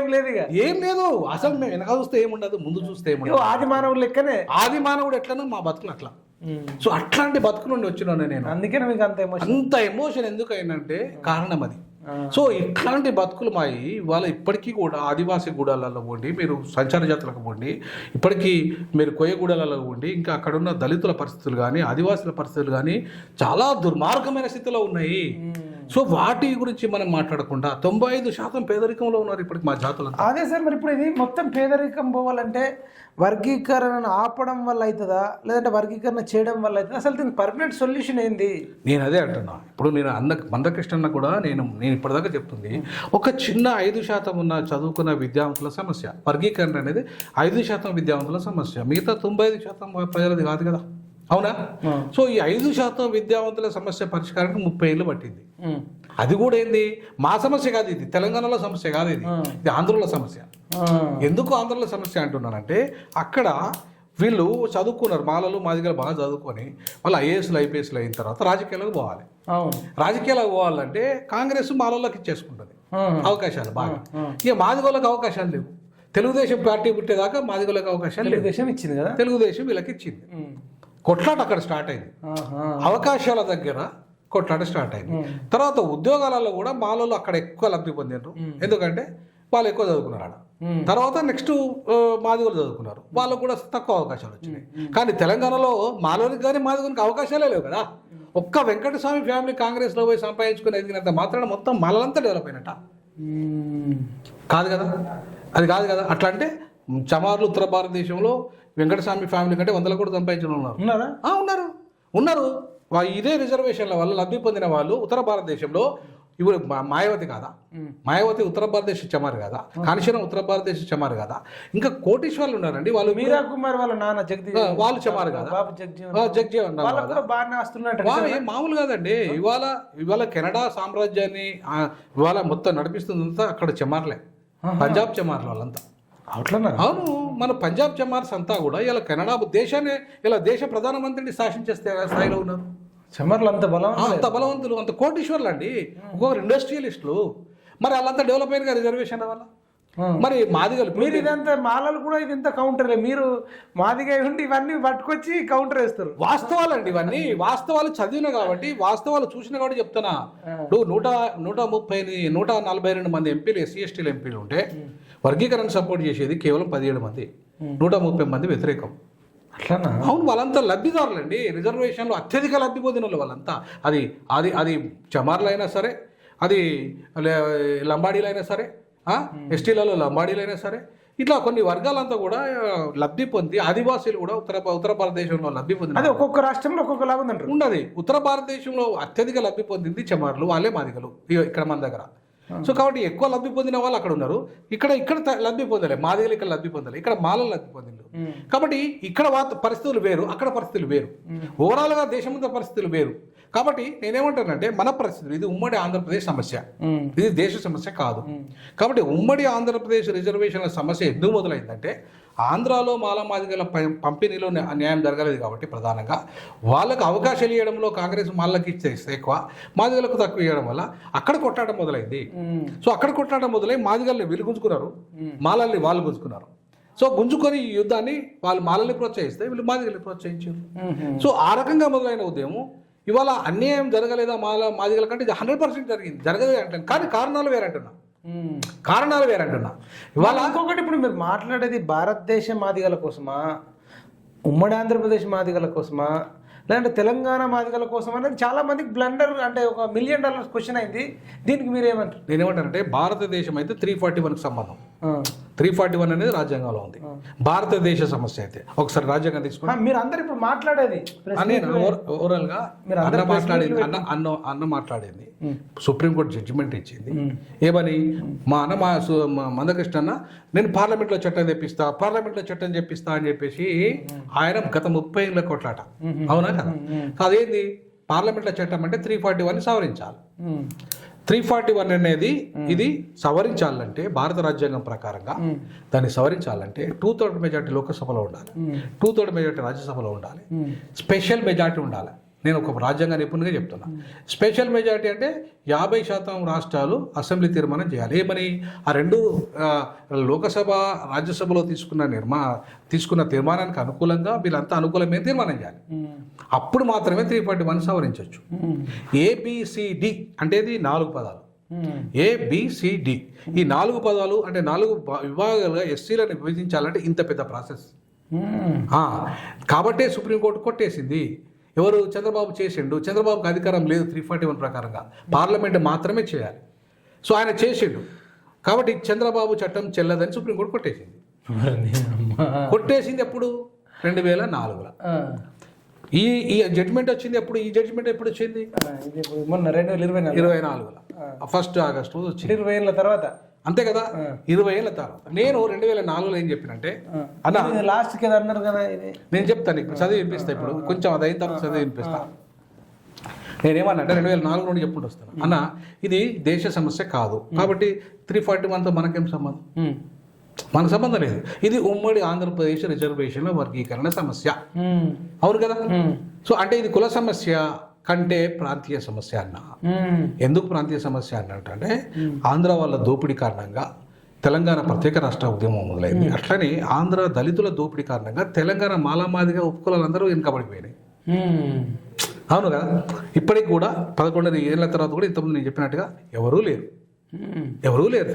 ఏం లేదు అసలు మేము వెనక చూస్తే ఏముండదు, ముందు చూస్తే ఏముండదు. ఆది మానవుడు లెక్కనే, ఆది మానవుడు ఎట్లనో మా బతుకులు అట్లా. సో అట్లాంటి బతుకు నుండి వచ్చినాను నేను. అందుకే మీకు అంత ఎమోషన్ ఎందుకు అయిందంటే కారణం అది. సో ఇట్లాంటి బతుకులు మాయి ఇవాళ ఇప్పటికీ కూడా ఆదివాసీ గూడాలలో పోండి, మీరు సంచార జాతులకు పోండి, ఇప్పటికీ మీరు కొయ్యగూడాలలో పోండి, ఇంకా అక్కడున్న దళితుల పరిస్థితులు కానీ ఆదివాసుల పరిస్థితులు కానీ చాలా దుర్మార్గమైన స్థితిలో ఉన్నాయి. సో వాటి గురించి మనం మాట్లాడకుండా 95% పేదరికంలో ఉన్నారు ఇప్పటికి మా జాతులు. అదే సార్, మరి ఇప్పుడు ఇది మొత్తం పేదరికం పోవాలంటే వర్గీకరణను ఆపడం వల్ల అవుతుందా, లేదంటే వర్గీకరణ చేయడం వల్ల అవుతుందా? అసలు దీనికి పర్మనెంట్ సొల్యూషన్ ఏంది? నేను అదే అంటున్నా. ఇప్పుడు నేను మందకృష్ణ కూడా నేను ఇప్పటిదాకా చెప్తుంది ఒక చిన్న 5% ఉన్న చదువుకున్న విద్యావంతుల సమస్య. వర్గీకరణ అనేది 5% విద్యావంతుల సమస్య, మిగతా 95% ప్రజలది కాదు కదా, అవునా? సో ఈ 5% విద్యావంతుల సమస్య పరిష్కారానికి 30 ఏళ్ళు పట్టింది. అది కూడా ఏంది మా సమస్య కాదు, ఇది తెలంగాణలో సమస్య కాదు, ఇది ఆంధ్రుల సమస్య. ఎందుకు ఆంధ్రుల సమస్య అంటున్నానంటే అక్కడ వీళ్ళు చదువుకున్నారు, మాలలు మాదిగలు బాగా చదువుకొని వాళ్ళు ఐఏఎస్లు ఐపీఎస్లు అయిన తర్వాత రాజకీయాలకు పోవాలి. రాజకీయాలకు పోవాలంటే కాంగ్రెస్ మాలలకు ఇచ్చేసుకుంటుంది అవకాశాలు బాగా. ఇక మాదిగోళ్ళకి అవకాశాలు లేవు. తెలుగుదేశం పార్టీ పుట్టేదాకా మాదిగోళ్ళకి అవకాశాలు ఇచ్చింది కదా, తెలుగుదేశం వీళ్ళకి ఇచ్చింది. కొట్లాట అక్కడ స్టార్ట్ అయింది, అవకాశాల దగ్గర కొట్లాట స్టార్ట్ అయింది. తర్వాత ఉద్యోగాలలో కూడా మాలలో అక్కడ ఎక్కువ లబ్ధి పొందారు, ఎందుకంటే వాళ్ళు ఎక్కువ చదువుకున్నారు ఆడ. తర్వాత నెక్స్ట్ మాదిగోలు చదువుకున్నారు, వాళ్ళకు కూడా తక్కువ అవకాశాలు వచ్చినాయి. కానీ తెలంగాణలో మాలోనికి కానీ మాదిగోనికి అవకాశాలే లేవు కదా. ఒక్క వెంకటస్వామి ఫ్యామిలీ కాంగ్రెస్లో పోయి సంపాదించుకుని ఎదిగినంత మాత్రాన మొత్తం మాలంతా డెవలప్ అయినట్ట కాదు కదా, అది కాదు కదా. అట్లా అంటే చమార్లు ఉత్తర భారతదేశంలో వెంకటస్వామి ఫ్యామిలీ కంటే 100 కోట్లు సంపాదించిన ఉన్నారు. ఇదే రిజర్వేషన్ల వల్ల లబ్ధి పొందిన వాళ్ళు ఉత్తర భారతదేశంలో ఇప్పుడు మాయావతి కాదా, మాయావతి ఉత్తర భారతదేశ చమారు కాదా, కాళేశ్వరం ఉత్తర భారతదేశ చమారు కాదా, ఇంకా కోటీశ్వర్లు ఉన్నారండి వాళ్ళు, మీరా కుమార్ వాళ్ళ నాన్న జగదీష్ వాళ్ళు చమారు కాదా, జగ్జీవన్ మామూలు కాదండి. ఇవాళ కెనడా సామ్రాజ్యాన్ని ఇవాళ మొత్తం నడిపిస్తుందంతా అక్కడ చమార్లే, పంజాబ్ చమార్లు వాళ్ళంతా. అవును, మన పంజాబ్ చమార్స్ అంతా కూడా ఇలా కెనడా దేశాన్ని ఇలా దేశ ప్రధానమంత్రిని శాసించే స్థాయిలో ఉన్నారు. చమర్లు అంత బలవంతులు, అంత కోటీశ్వర్లు అండి, ఒక్కొక్కరు ఇండస్ట్రియలిస్టులు. మరి వాళ్ళంతా డెవలప్ అయిన రిజర్వేషన్ వల్ల. మరి మాదిగలు మీరు ఇదంతా మాలలు కూడా ఇదంతా కౌంటరే, మీరు మాదిగా ఉండి ఇవన్నీ పట్టుకొచ్చి కౌంటర్ వేస్తారు. వాస్తవాలండి ఇవన్నీ, వాస్తవాలు చదివిన కాబట్టి వాస్తవాలు చూసిన కాబట్టి చెప్తున్నా. నువ్వు 142 మంది ఎంపీలు ఎస్సీ ఎస్టీలు ఎంపీలు ఉంటే వర్గీకరణ సపోర్ట్ చేసేది కేవలం 17 మంది, 130 మంది వ్యతిరేకం. అవును, వాళ్ళంతా లబ్ధిదారులండి, రిజర్వేషన్లో అత్యధిక లబ్ధి పొందిన వాళ్ళంతా. అది చమార్లు అయినా సరే, అది లంబాడీలు అయినా సరే, ఎస్టీలలో లంబాడీలు అయినా సరే, ఇట్లా కొన్ని వర్గాలంతా కూడా లబ్ధి పొంది, ఆదివాసీలు కూడా ఉత్తర భారతదేశంలో లబ్ధి పొంది. అదే ఒక్కొక్క రాష్ట్రంలో ఒక్కొక్క లాభం ఉండదు. ఉత్తర భారతదేశంలో అత్యధిక లబ్ధి పొందింది చమార్లు, వాళ్ళే మాదిగలు ఇక్కడ మన దగ్గర. సో కాబట్టి ఎక్కువ లబ్ధి పొందిన వాళ్ళు అక్కడ ఉన్నారు, ఇక్కడ లబ్ధి పొందలే మాదిగలు, ఇక్కడ లబ్ధి పొందలే, ఇక్కడ మాలలు లబ్ధి పొందిండు. కాబట్టి ఇక్కడ పరిస్థితులు వేరు, అక్కడ పరిస్థితులు వేరు, ఓవరాల్గా దేశమంతా పరిస్థితులు వేరు. కాబట్టి నేనేమంటానంటే మన పరిస్థితులు, ఇది ఉమ్మడి ఆంధ్రప్రదేశ్ సమస్య, ఇది దేశ సమస్య కాదు. కాబట్టి ఉమ్మడి ఆంధ్రప్రదేశ్ రిజర్వేషన్ల సమస్య ఎందుకు మొదలైందంటే ఆంధ్రాలో మాదిగల పంపిణీలో న్యాయం జరగలేదు కాబట్టి ప్రధానంగా వాళ్ళకు అవకాశాలు ఇవ్వడంలో కాంగ్రెస్ మాలకి ఇస్తే ఎక్కువ, మాదిగలకు తక్కువ ఇవ్వడం వల్ల అక్కడ కొట్టాటం మొదలైంది. సో అక్కడ కొట్టాటం మొదలై మాదిగల్ని వీళ్ళు గుంజుకున్నారు, మాలల్ని వాళ్ళు గుంజుకున్నారు. సో గుంజుకొని ఈ యుద్ధాన్ని వాళ్ళు మాలల్ని ప్రోత్సహిస్తే వీళ్ళు మాదిగల్ని ప్రోత్సహించారు. సో ఆ రకంగా మొదలైన ఉద్యమం ఇవాళ అన్యాయం జరగలేదా మాదిగల కంటే 100% జరిగింది, జరగలేదు అంటాను. కానీ కారణాలు వేరంటున్నా. ఇవాళ ఇంకొకటి, ఇప్పుడు మీరు మాట్లాడేది భారతదేశ మాదిగల కోసమా, ఉమ్మడి ఆంధ్రప్రదేశ్ మాదిగల కోసమా, లేదంటే తెలంగాణ మాదిగల కోసం అనేది చాలా మందికి బ్లండర్, అంటే $1 మిలియన్ క్వశ్చన్ అయింది. దీనికి మీరు ఏమంటారు? నేనేమంటానంటే భారతదేశం అయితే 341కి సంబంధం, 341 అనేది రాజ్యాంగంలో ఉంది. భారతదేశ సమస్య అయితే ఒకసారి రాజ్యాంగం తీసుకుని మీరు అందరు ఇప్పుడు మాట్లాడేది నేను ఓవరాల్ గా అన్న మాట్లాడింది సుప్రీంకోర్టు జడ్జిమెంట్ ఇచ్చింది ఏమని మా మందకృష్ణ అన్న నేను పార్లమెంట్లో చట్టం తెప్పిస్తా అని చెప్పేసి ఆయన గత 30 ఏళ్ళ కొట్లాట అవునా కదా. అదేంది పార్లమెంట్లో చట్టం అంటే 341 సవరించాలి. 341 అనేది ఇది సవరించాలంటే భారత రాజ్యాంగం ప్రకారంగా దాన్ని సవరించాలంటే 2/3 మెజార్టీ లోకసభలో ఉండాలి, 2/3 మెజార్టీ రాజ్యసభలో ఉండాలి, స్పెషల్ మెజార్టీ ఉండాలి. నేను ఒక రాజ్యాంగ నిపుణునిగా చెప్తున్నా. స్పెషల్ మెజార్టీ అంటే 50% రాష్ట్రాలు అసెంబ్లీ తీర్మానం చేయాలి. ఏమని ఆ రెండు లోకసభ రాజ్యసభలో తీసుకున్న తీర్మానానికి అనుకూలంగా వీళ్ళంతా అనుకూలమే తీర్మానం చేయాలి. అప్పుడు మాత్రమే 341 సవరించవచ్చు. ABCD అంటే ఇది 4 పదాలు. ABCD ఈ 4 పదాలు అంటే 4 విభాగాలుగా ఎస్సీలను విభజించాలంటే ఇంత పెద్ద ప్రాసెస్. కాబట్టే సుప్రీంకోర్టు కొట్టేసింది. ఎవరు చంద్రబాబు చేసిండు. చంద్రబాబుకి అధికారం లేదు 341 ప్రకారంగా, పార్లమెంట్ మాత్రమే చేయాలి. సో ఆయన చేసిండు కాబట్టి చంద్రబాబు చట్టం చెల్లదని సుప్రీంకోర్టు కొట్టేసింది ఎప్పుడు 2004లో. ఈ జడ్జిమెంట్ వచ్చింది ఎప్పుడు? ఈ జడ్జిమెంట్ ఎప్పుడు వచ్చింది? మొన్న 2024లో 1 ఆగస్టు వచ్చింది. 20 ఏళ్ళ తర్వాత అంతే కదా, 20 ఏళ్ళ తర్వాత. నేను 2004లో ఏం చెప్పినంటే అన్న లాస్ట్కి అన్నారు కదా, నేను చెప్తాను ఇప్పుడు చదివి వినిపిస్తా. ఇప్పుడు కొంచెం అది అయిన తర్వాత చదివి వినిపిస్తా. నేనేమన్నా అంటే 2004 నుండి చెప్పుకుంటూ వస్తాను అన్న, ఇది దేశ సమస్య కాదు కాబట్టి 341తో మనకేం సంబంధం? మనకు సంబంధం లేదు. ఇది ఉమ్మడి ఆంధ్రప్రదేశ్ రిజర్వేషన్ల వర్గీకరణ సమస్య. అవును కదా. సో అంటే ఇది కుల సమస్య కంటే ప్రాంతీయ సమస్య అన్న. ఎందుకు ప్రాంతీయ సమస్య అన్నట్టంటే ఆంధ్ర వాళ్ళ దోపిడీ కారణంగా తెలంగాణ ప్రత్యేక రాష్ట్ర ఉద్యమం మొదలైంది. అట్లనే ఆంధ్ర దళితుల దోపిడీ కారణంగా తెలంగాణ మాలామాదిగా ఉపకులాలందరూ వెనుకబడిపోయినాయి. అవును కదా. ఇప్పటికి కూడా 11 ఏళ్ళ తర్వాత కూడా ఇంతకుముందు నేను చెప్పినట్టుగా ఎవరూ లేరు.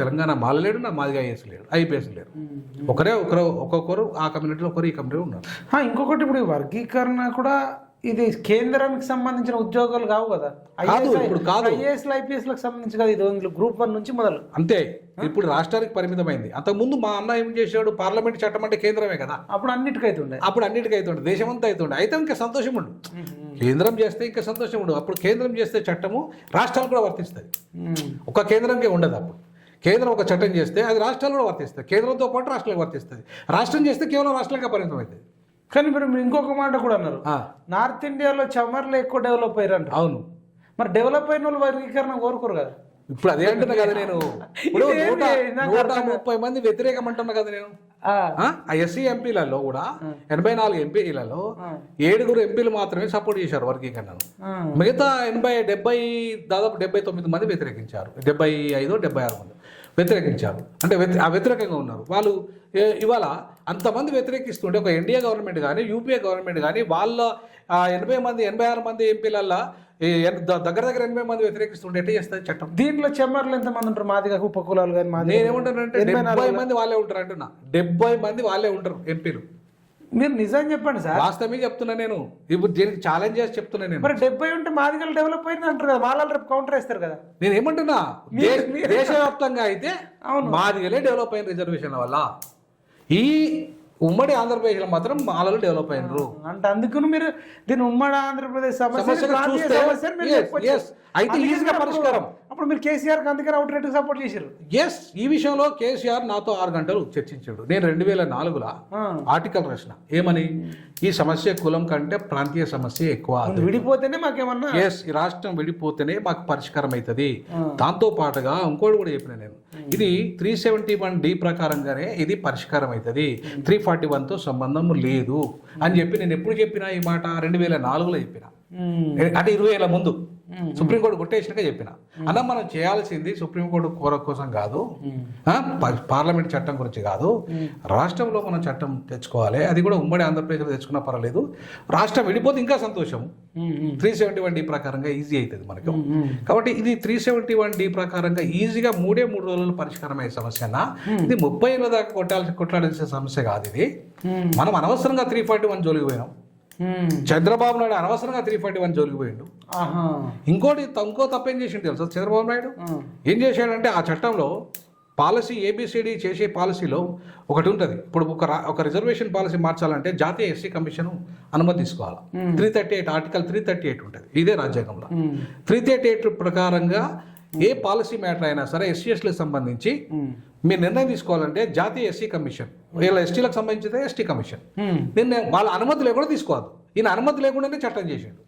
తెలంగాణ మాల లేడు, నా మాదిగా ఐఏఎస్ లేడు, ఐపీఎస్ లేరు. ఒక్కొక్కరు ఆ కమ్యూనిటీలో ఒకరు ఈ కమ్యూనిటీలో ఉన్నారు. ఇంకొకటి ఇప్పుడు వర్గీకరణ కూడా ఇది కేంద్రానికి సంబంధించిన ఉద్యోగాలు కావు కదా, ఇప్పుడు కాదు ఐఏఎస్లు ఐపీఎస్లకు సంబంధించి కదా. ఇది గ్రూప్ 1 నుంచి మొదలు అంతే. ఇప్పుడు రాష్ట్రానికి పరిమితమైంది. అంతకుముందు మా అన్న ఏం చేశాడు, పార్లమెంట్ చట్టం అంటే కేంద్రమే కదా. అప్పుడు అన్నిటికైతుండే దేశమంతా అవుతుండే. అయితే ఇంకా సంతోషం ఉండు. కేంద్రం చేస్తే ఇంకా సంతోషం ఉండదు. అప్పుడు కేంద్రం చేస్తే చట్టము రాష్ట్రాలు కూడా వర్తిస్తుంది. ఒక కేంద్రంకే ఉండదు. అప్పుడు కేంద్రం ఒక చట్టం చేస్తే అది రాష్ట్రాలు కూడా వర్తిస్తుంది. కేంద్రంతో పాటు రాష్ట్రాలకు వర్తిస్తుంది. రాష్ట్రం చేస్తే కేవలం రాష్ట్రాలకే పరిమితం అవుతుంది. కానీ మీరు ఇంకొక మాట కూడా అన్నారు, నార్త్ ఇండియాలో చమర్లు ఎక్కువ డెవలప్ అయ్యారంట. అవును, మరి డెవలప్ అయిన వాళ్ళు వర్గీకరణ కోరుకోరు కదా. ఇప్పుడు అదే అంటున్నా కదా నేను. 130 మంది వ్యతిరేకం అంటున్నా కదా నేను. ఆ ఎస్సీ ఎంపీలలో కూడా 84 ఎంపీలలో 7 ఎంపీలు మాత్రమే సపోర్ట్ చేశారు వర్గీకరణను. మిగతా 70 దాదాపు 79 మంది వ్యతిరేకించారు. 75-76 మంది వ్యతిరేకించారు. అంటే వ్యతిరేకంగా ఉన్నారు వాళ్ళు. ఇవాళ అంతమంది వ్యతిరేకిస్తుంటే ఒక ఎన్డీఏ గవర్నమెంట్ కానీ యూపీఏ గవర్నమెంట్ కానీ వాళ్ళ 86 మంది ఎంపీలల్లో దగ్గర 80 మంది వ్యతిరేకిస్తుంటే ఎట్లా చేస్తుంది చట్టం? దీంట్లో చెమ్మర్లు ఎంతమంది ఉంటారు? మాదిగా ఉపకులాలు కానీ నేనేమంటానంటే 70 మంది వాళ్ళే ఉంటారు అంటున్నా. 70 మంది వాళ్ళే ఉంటారు ఎంపీలు. మీరు నిజం చెప్పండి సార్. వాస్తవమే చెప్తున్నా నేను. ఇప్పుడు దీనికి ఛాలెంజ్ చేసి చెప్తున్నా నేను. మరి 70 ఉంటే మాదిగలు డెవలప్ అయింది అంటారు కదా, వాళ్ళ రేపు కౌంటర్ వేస్తారు కదా. నేను ఏమంటున్నా, దేశవ్యాప్తంగా అయితే మాదిగలే డెవలప్ అయిన రిజర్వేషన్ల వల్ల. ఈ ఉమ్మడి ఆంధ్రప్రదేశ్లో మాత్రం మాలలు డెవలప్ అయినరు అంటే అందుకని మీరు దీన్ని ఉమ్మడి ఆంధ్రప్రదేశ్ అయితే ఈజీగా పరిష్కారం. అప్పుడు మీరు కేసీఆర్ అందుకే అవుట్ రేట్ సపోర్ట్ చేశారు. ఎస్, ఈ విషయంలో కేసీఆర్ నాతో 6 గంటలు చర్చించాడు. నేను 2004లో ఆర్టికల్ రాసిన ఏమని, ఈ సమస్య కులం కంటే ప్రాంతీయ సమస్య ఎక్కువ, విడిపోతేనే మాకేమన్నా. ఎస్, ఈ రాష్ట్రం విడిపోతేనే మాకు పరిష్కారం అవుతుంది. దాంతో పాటుగా ఇంకోటి కూడా చెప్పిన నేను, ఇది 371D ప్రకారంగానే ఇది పరిష్కారం అవుతుంది, 341తో సంబంధం లేదు అని చెప్పి నేను ఎప్పుడు చెప్పినా ఈ మాట 2004లో చెప్పిన. అంటే 20 ఏళ్ళ ముందు సుప్రీంకోర్టు కొట్టేసినాక చెప్పిన. అలా మనం చేయాల్సింది సుప్రీంకోర్టు కోసం కాదు, పార్లమెంట్ చట్టం గురించి కాదు, రాష్ట్రంలో మనం చట్టం తెచ్చుకోవాలి. అది కూడా ఉమ్మడి ఆంధ్రప్రదేశ్లో తెచ్చుకున్నా పర్వాలేదు, రాష్ట్రం విడిపోతే ఇంకా సంతోషం. 371D ప్రకారంగా ఈజీ అవుతుంది మనకు. కాబట్టి ఇది 371D ప్రకారంగా ఈజీగా 3 రోజుల్లో పరిష్కారం అయ్యే సమస్య అన్న. ఇది 30 ఏళ్ళ దాకా కొట్లాడాల్సిన సమస్య కాదు. ఇది మనం అనవసరంగా 341 జోలికి పోయినాం. చంద్రబాబు నాయుడు అనవసరంగా 341 జోలికి పోయిండు. ఇంకో తప్పేం చేసిండు తెలుసా చంద్రబాబు నాయుడు? ఏం చేశాడంటే ఆ చట్టంలో పాలసీ ఏబిసిడి చేసే పాలసీలో ఒకటి ఉంటుంది. ఇప్పుడు ఒక రిజర్వేషన్ పాలసీ మార్చాలంటే జాతీయ ఎస్సీ కమిషన్ అనుమతి తీసుకోవాలి. 338 ఆర్టికల్ 338 ఉంటుంది ఇదే రాజ్యాంగంలో. 338 ప్రకారంగా ఏ పాలసీ మ్యాటర్ అయినా సరే ఎస్సీఎస్లకు సంబంధించి మీరు నిర్ణయం తీసుకోవాలంటే జాతీయ ఎస్సీ కమిషన్, వీళ్ళ ఎస్టీలకు సంబంధించితే ఎస్టీ కమిషన్ నిర్ణయం, వాళ్ళ అనుమతి లేకుండా తీసుకోవద్దు. ఈయన అనుమతి లేకుండానే చట్టం చేసాడు,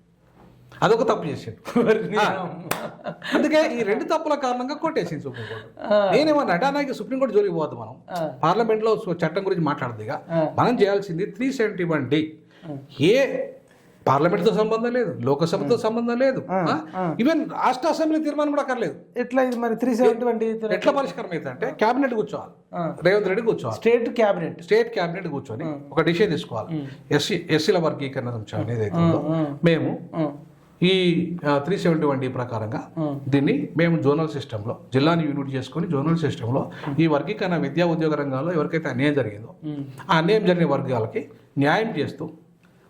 అదొక తప్పు చేసాడు. అందుకే ఈ 2 తప్పుల కారణంగా కొట్టేసింది సుప్రీంకోర్టు. నేనేమన్నా అంటే నాకు సుప్రీంకోర్టు జోలికి పోవద్దు, మనం పార్లమెంట్ లో చట్టం గురించి మాట్లాడదుగా. మనం చేయాల్సింది 371D. ఏ పార్లమెంట్తో సంబంధం లేదు, లోకసభతో సంబంధం లేదు, ఈవెన్ రాష్ట్ర అసెంబ్లీ తీర్మానం కూడా అక్కర్లేదు. ఎట్లా ఇది మరి 371 ఎట్లా పరిష్కారం అవుతుంది అంటే క్యాబినెట్ కూర్చోవాలి, రేవంత్ రెడ్డి కూర్చోవాలి, స్టేట్ క్యాబినెట్ కూర్చొని ఒక డిసిషన్ తీసుకోవాలి. ఎస్సీల వర్గీకరణ అనేది మేము ఈ 371D ప్రకారంగా దీన్ని మేము జోనల్ సిస్టంలో, జిల్లాని యూనిట్ చేసుకొని జోనల్ సిస్టంలో ఈ వర్గీకరణ విద్యా ఉద్యోగ రంగాల్లో ఎవరికైతే అన్యాయం జరిగిందో ఆ అన్యాయం జరిగిన వర్గాలకి న్యాయం చేస్తూ,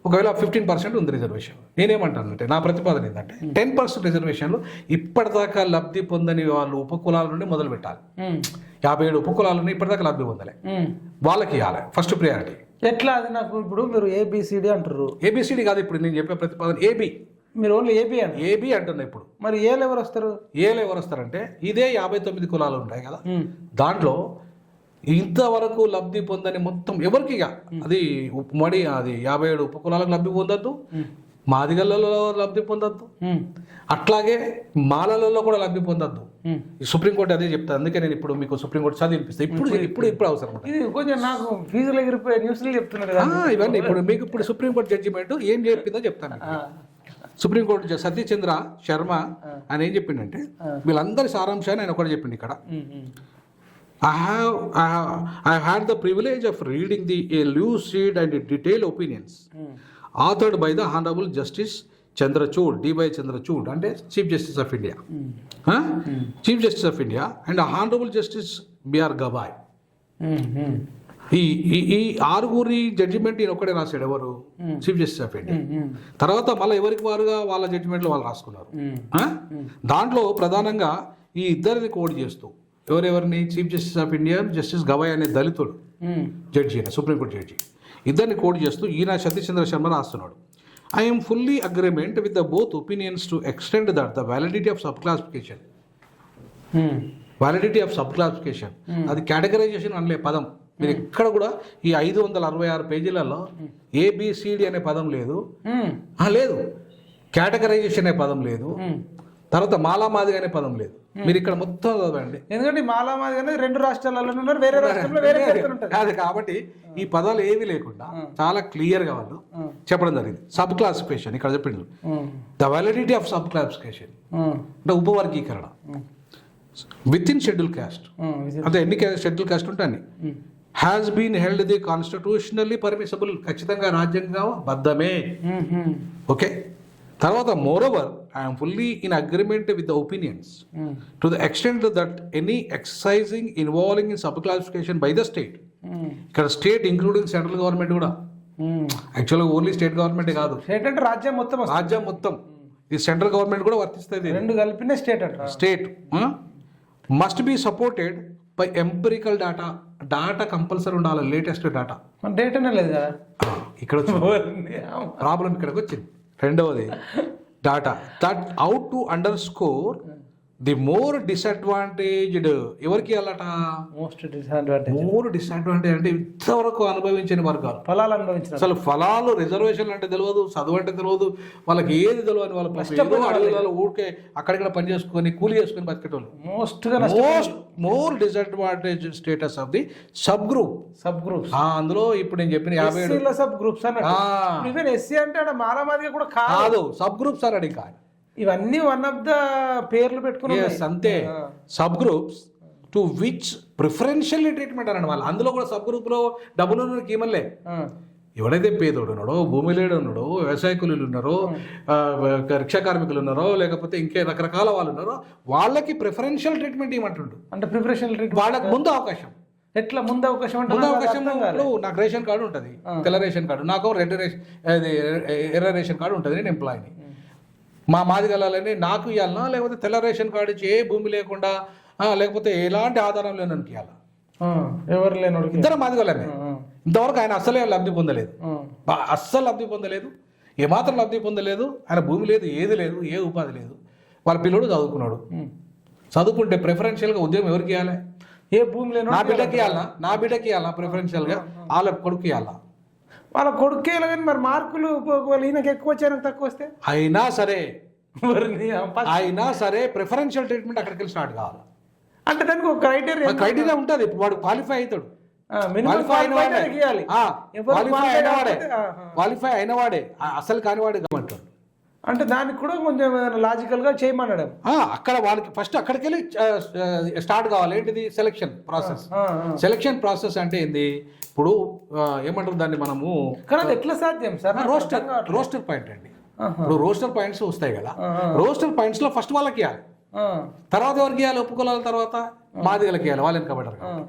ఒకవేళ 15% ఉంది రిజర్వేషన్, నేనేమంటానంటే నా ప్రతిపాదన ఏంటంటే 10% రిజర్వేషన్లు ఇప్పటిదాకా లబ్ధి పొందని వాళ్ళు ఉపకులాల నుండి మొదలు పెట్టాలి. 57 ఉపకులాల నుండి ఇప్పటిదాకా లబ్ధి పొందలే, వాళ్ళకి ఇవ్వాలి ఫస్ట్ ప్రయారిటీ. ఎట్లా అది నాకు ఇప్పుడు మీరు ఏబిసిడి అంటారు, ఏబిసిడి కాదు ఇప్పుడు నేను చెప్పే ప్రతిపాదన ఏబి. మీరు ఓన్లీ ఏబి అంటున్నా. ఇప్పుడు మరి ఏలు ఎవరు వస్తారంటే ఇదే 59 కులాలు ఉంటాయి కదా, దాంట్లో ఇంతవరకు లబ్ధి పొందని మొత్తం ఎవరికి అది ఉమ్మడి అది 57 ఉపకులాలకు లబ్ధి పొందొద్దు, మాదిగలలో లబ్ధి పొందొద్దు, అట్లాగే మాలలలో కూడా లబ్ధి పొందొద్దు. సుప్రీంకోర్టు అదే చెప్తాను. అందుకే నేను ఇప్పుడు మీకు సుప్రీంకోర్టు చదివిపిస్తాను. ఇప్పుడు అవసరం కొంచెం నాకు ఫీజులు ఎగిరిపోయే న్యూస్లు చెప్తున్నారు ఇవన్నీ. ఇప్పుడు సుప్రీంకోర్టు జడ్జిమెంట్ ఏం చెప్పిందో చెప్తాను. సుప్రీంకోర్టు సత్యచంద్ర శర్మ ఆయన ఏం చెప్పిండంటే వీళ్ళందరి సారాంశాన్ని ఆయన ఒకటి చెప్పిండు ఇక్కడ. I have had the privilege of reading a lucid and detailed opinions authored by the Honorable Justice Chandrachud, D.Y. Chandrachud, and Chief Justice of India, Chief Justice of India, and Honorable Justice B.R. Gavai. ఈ 6 judgement ఈయన ఒక్కడే రాశాడు. ఎవరు? Chief justice of India. తర్వాత మళ్ళీ ఎవరికి వారుగా వాళ్ళ జడ్జిమెంట్లు వాళ్ళు రాసుకున్నారు. దాంట్లో ప్రధానంగా ఈ ఇద్దరిని కోడ్ చేస్తూ ఎవరెవరిని, chief justice of India, justice Gavai అనే దళితుడు జడ్జి, అయిన సుప్రీంకోర్టు జడ్జి, ఇద్దరిని కోడ్ చేస్తూ ఈయన సత్యచంద్ర శర్మ రాస్తున్నాడు. I'm fully agreement with the both opinions to extend that the validity of sub classification. Validity of sub classification అది కేటగరైజేషన్ అనలే పదం. మీరు ఎక్కడ కూడా ఈ 566 పేజీలలో ఏబిసిడి అనే పదం లేదు, లేదు కేటగరైజేషన్ అనే పదం లేదు, తర్వాత మాలామాదిగా అనే పదం లేదు. మీరు ఇక్కడ మొత్తం చదవండి, ఎందుకంటే మాలామాదిగా 2 రాష్ట్రాలలో ఉన్నారు, వేరే రాష్ట్రంలో వేరే కాదు. కాబట్టి ఈ పదాలు ఏవి లేకుండా చాలా క్లియర్ గా వాళ్ళు చెప్పడం జరిగింది. సబ్ క్లాసిఫికేషన్ ఇక్కడ చెప్పిండు, the validity of sub classification అంటే ఉపవర్గీకరణ విత్ ఇన్ షెడ్యూల్ కాస్ట్, అంటే ఎన్ని షెడ్యూల్ కాస్ట్ ఉంటాయి, has been held the constitutionally permissible, ఖచ్చితంగా రాజ్యాంగ బద్ధమే. ఓకే, తర్వాత moreover I'm fully in agreement with the opinions to the extent that any exercising involving in sub classification by the state, ఇక్కడ state including central government కూడా, యాక్చువల్గా only state government కాదు, state అంటే రాజ్యం మొత్తం ఇది సెంట్రల్ గవర్నమెంట్ కూడా వర్తిస్తుంది, 2 కలిపిన state must be supported by empirical data compulsory ఉండాలి, లేటెస్ట్ డేటానే లేదు కదా. ఇక్కడ ప్రాబ్లం ఇక్కడికి వచ్చింది. రెండవది data that out to underscore the more disadvantaged, ఎవరికి వెళ్ళట మోర్ డిసడ్వాంటేజ్ అంటే ఇంతవరకు అనుభవించిన వర్గాలు, ఫలాలు అనుభవించిన, అసలు ఫలాలు రిజర్వేషన్లు అంటే తెలియదు, చదువు అంటే తెలియదు, వాళ్ళకి ఏది తెలియదు, వాళ్ళ ఊరికే అక్కడిక్కడ పని చేసుకొని కూలి చేసుకొని బతికేటోళ్ళు, more disadvantage status of the sub groups. అందులో ఇప్పుడు నేను చెప్పిన 57 సబ్ గ్రూప్స్ అన్నాడు. ఎస్సీ అంటే మాలామాదిగా కూడా కాదు, సబ్ గ్రూప్స్ అన్నాడు. ఇంకా ఇవన్నీ వన్ ఆఫ్ ద పేర్లు పెట్టుకుని అంతే, sub groups to which preferential treatment అన్నాడు వాళ్ళు. అందులో కూడా సబ్ గ్రూప్ లో డబ్బులు కీమల్లే, ఎవడైతే పేదోడు ఉన్నాడో, భూమి లేడు ఉన్నాడో, వ్యవసాయ కూలీలు ఉన్నారో, రిక్షా కార్మికులు ఉన్నారో, లేకపోతే ఇంకే రకరకాల వాళ్ళు ఉన్నారో వాళ్ళకి ప్రిఫరెన్షియల్ ట్రీట్మెంట్ ఇవ్వమంటుండు. అంటే ప్రిఫరెన్షియల్ ట్రీట్మెంట్ వాళ్ళకి ముందు అవకాశం. ఎట్లా ముందు అవకాశం అంటే నాకు రేషన్ కార్డు ఉంటుంది, తెల్ల రేషన్ కార్డు, నాకు ఎర్ర రేషన్ కార్డు ఉంటుంది, నేను ఎంప్లాయీని, మా మాదిగలని నాకు ఇవ్వాలన్నా, లేకపోతే తెల్ల రేషన్ కార్డు ఇచ్చి ఏ భూమి లేకుండా లేకపోతే ఎలాంటి ఆధారం లేనోనికి ఇవ్వాలా. ఎవరు లేనోడికి ఇద్దరు మాదిగోళ్ళనే. ఇంతవరకు ఆయన అస్సలే లబ్ధి పొందలేదు, అస్సలు లబ్ధి పొందలేదు, ఏమాత్రం లబ్ధి పొందలేదు. ఆయన భూమి లేదు, ఏది లేదు, ఏ ఉపాధి లేదు. వాళ్ళ పిల్లడు చదువుకున్నాడు. చదువుకుంటే ప్రిఫరెన్షియల్గా ఉద్యోగం ఎవరికి ఇవ్వాలి? ఏ భూమి లేనో నా బిడ్డకి ఇవ్వాలా, నా బిడ్డకి ఇవ్వాలా ప్రిఫరెన్షియల్గా, వాళ్ళ కొడుకు ఇవ్వాలా. వాళ్ళ కొడుకే కానీ మరి మార్కులు ఈయనకి ఎక్కువ వచ్చాయని తక్కువ వస్తే అయినా సరే ప్రిఫరెన్షియల్ ట్రీట్మెంట్ అక్కడికి వెళ్ళి స్టార్ట్ కావాలి. అంటే దానికి ఒక క్రైటీరియా ఉంటుంది. ఇప్పుడు వాడు క్వాలిఫై అవుతాడు, క్వాలిఫై అయినవాడే, అసలు కానివాడే గమంటాడు. అంటే దానికి కూడా కొంచెం లాజికల్ గా చేయమన్నాడు. అక్కడ వాళ్ళకి ఫస్ట్ అక్కడికి వెళ్ళి స్టార్ట్ కావాలి. ఏంటిది? Selection process. సెలక్షన్ ప్రాసెస్ అంటే ఏంది? ఇప్పుడు ఏమంటారు దాన్ని మనము, ఎట్లా సాధ్యం సార్? రోస్టర్ పాయింట్ అండి. ఇప్పుడు రోస్టర్ పాయింట్స్ వస్తాయి కదా, రోస్టర్ పాయింట్స్ లో ఫస్ట్ వాళ్ళకి ఇవ్వాలి, తర్వాత ఎవరికి ఇవ్వాలి? ఒప్పుకోవాలి, తర్వాత మాదిగలకి ఇవ్వాలి, వాళ్ళని కబడ్డారు.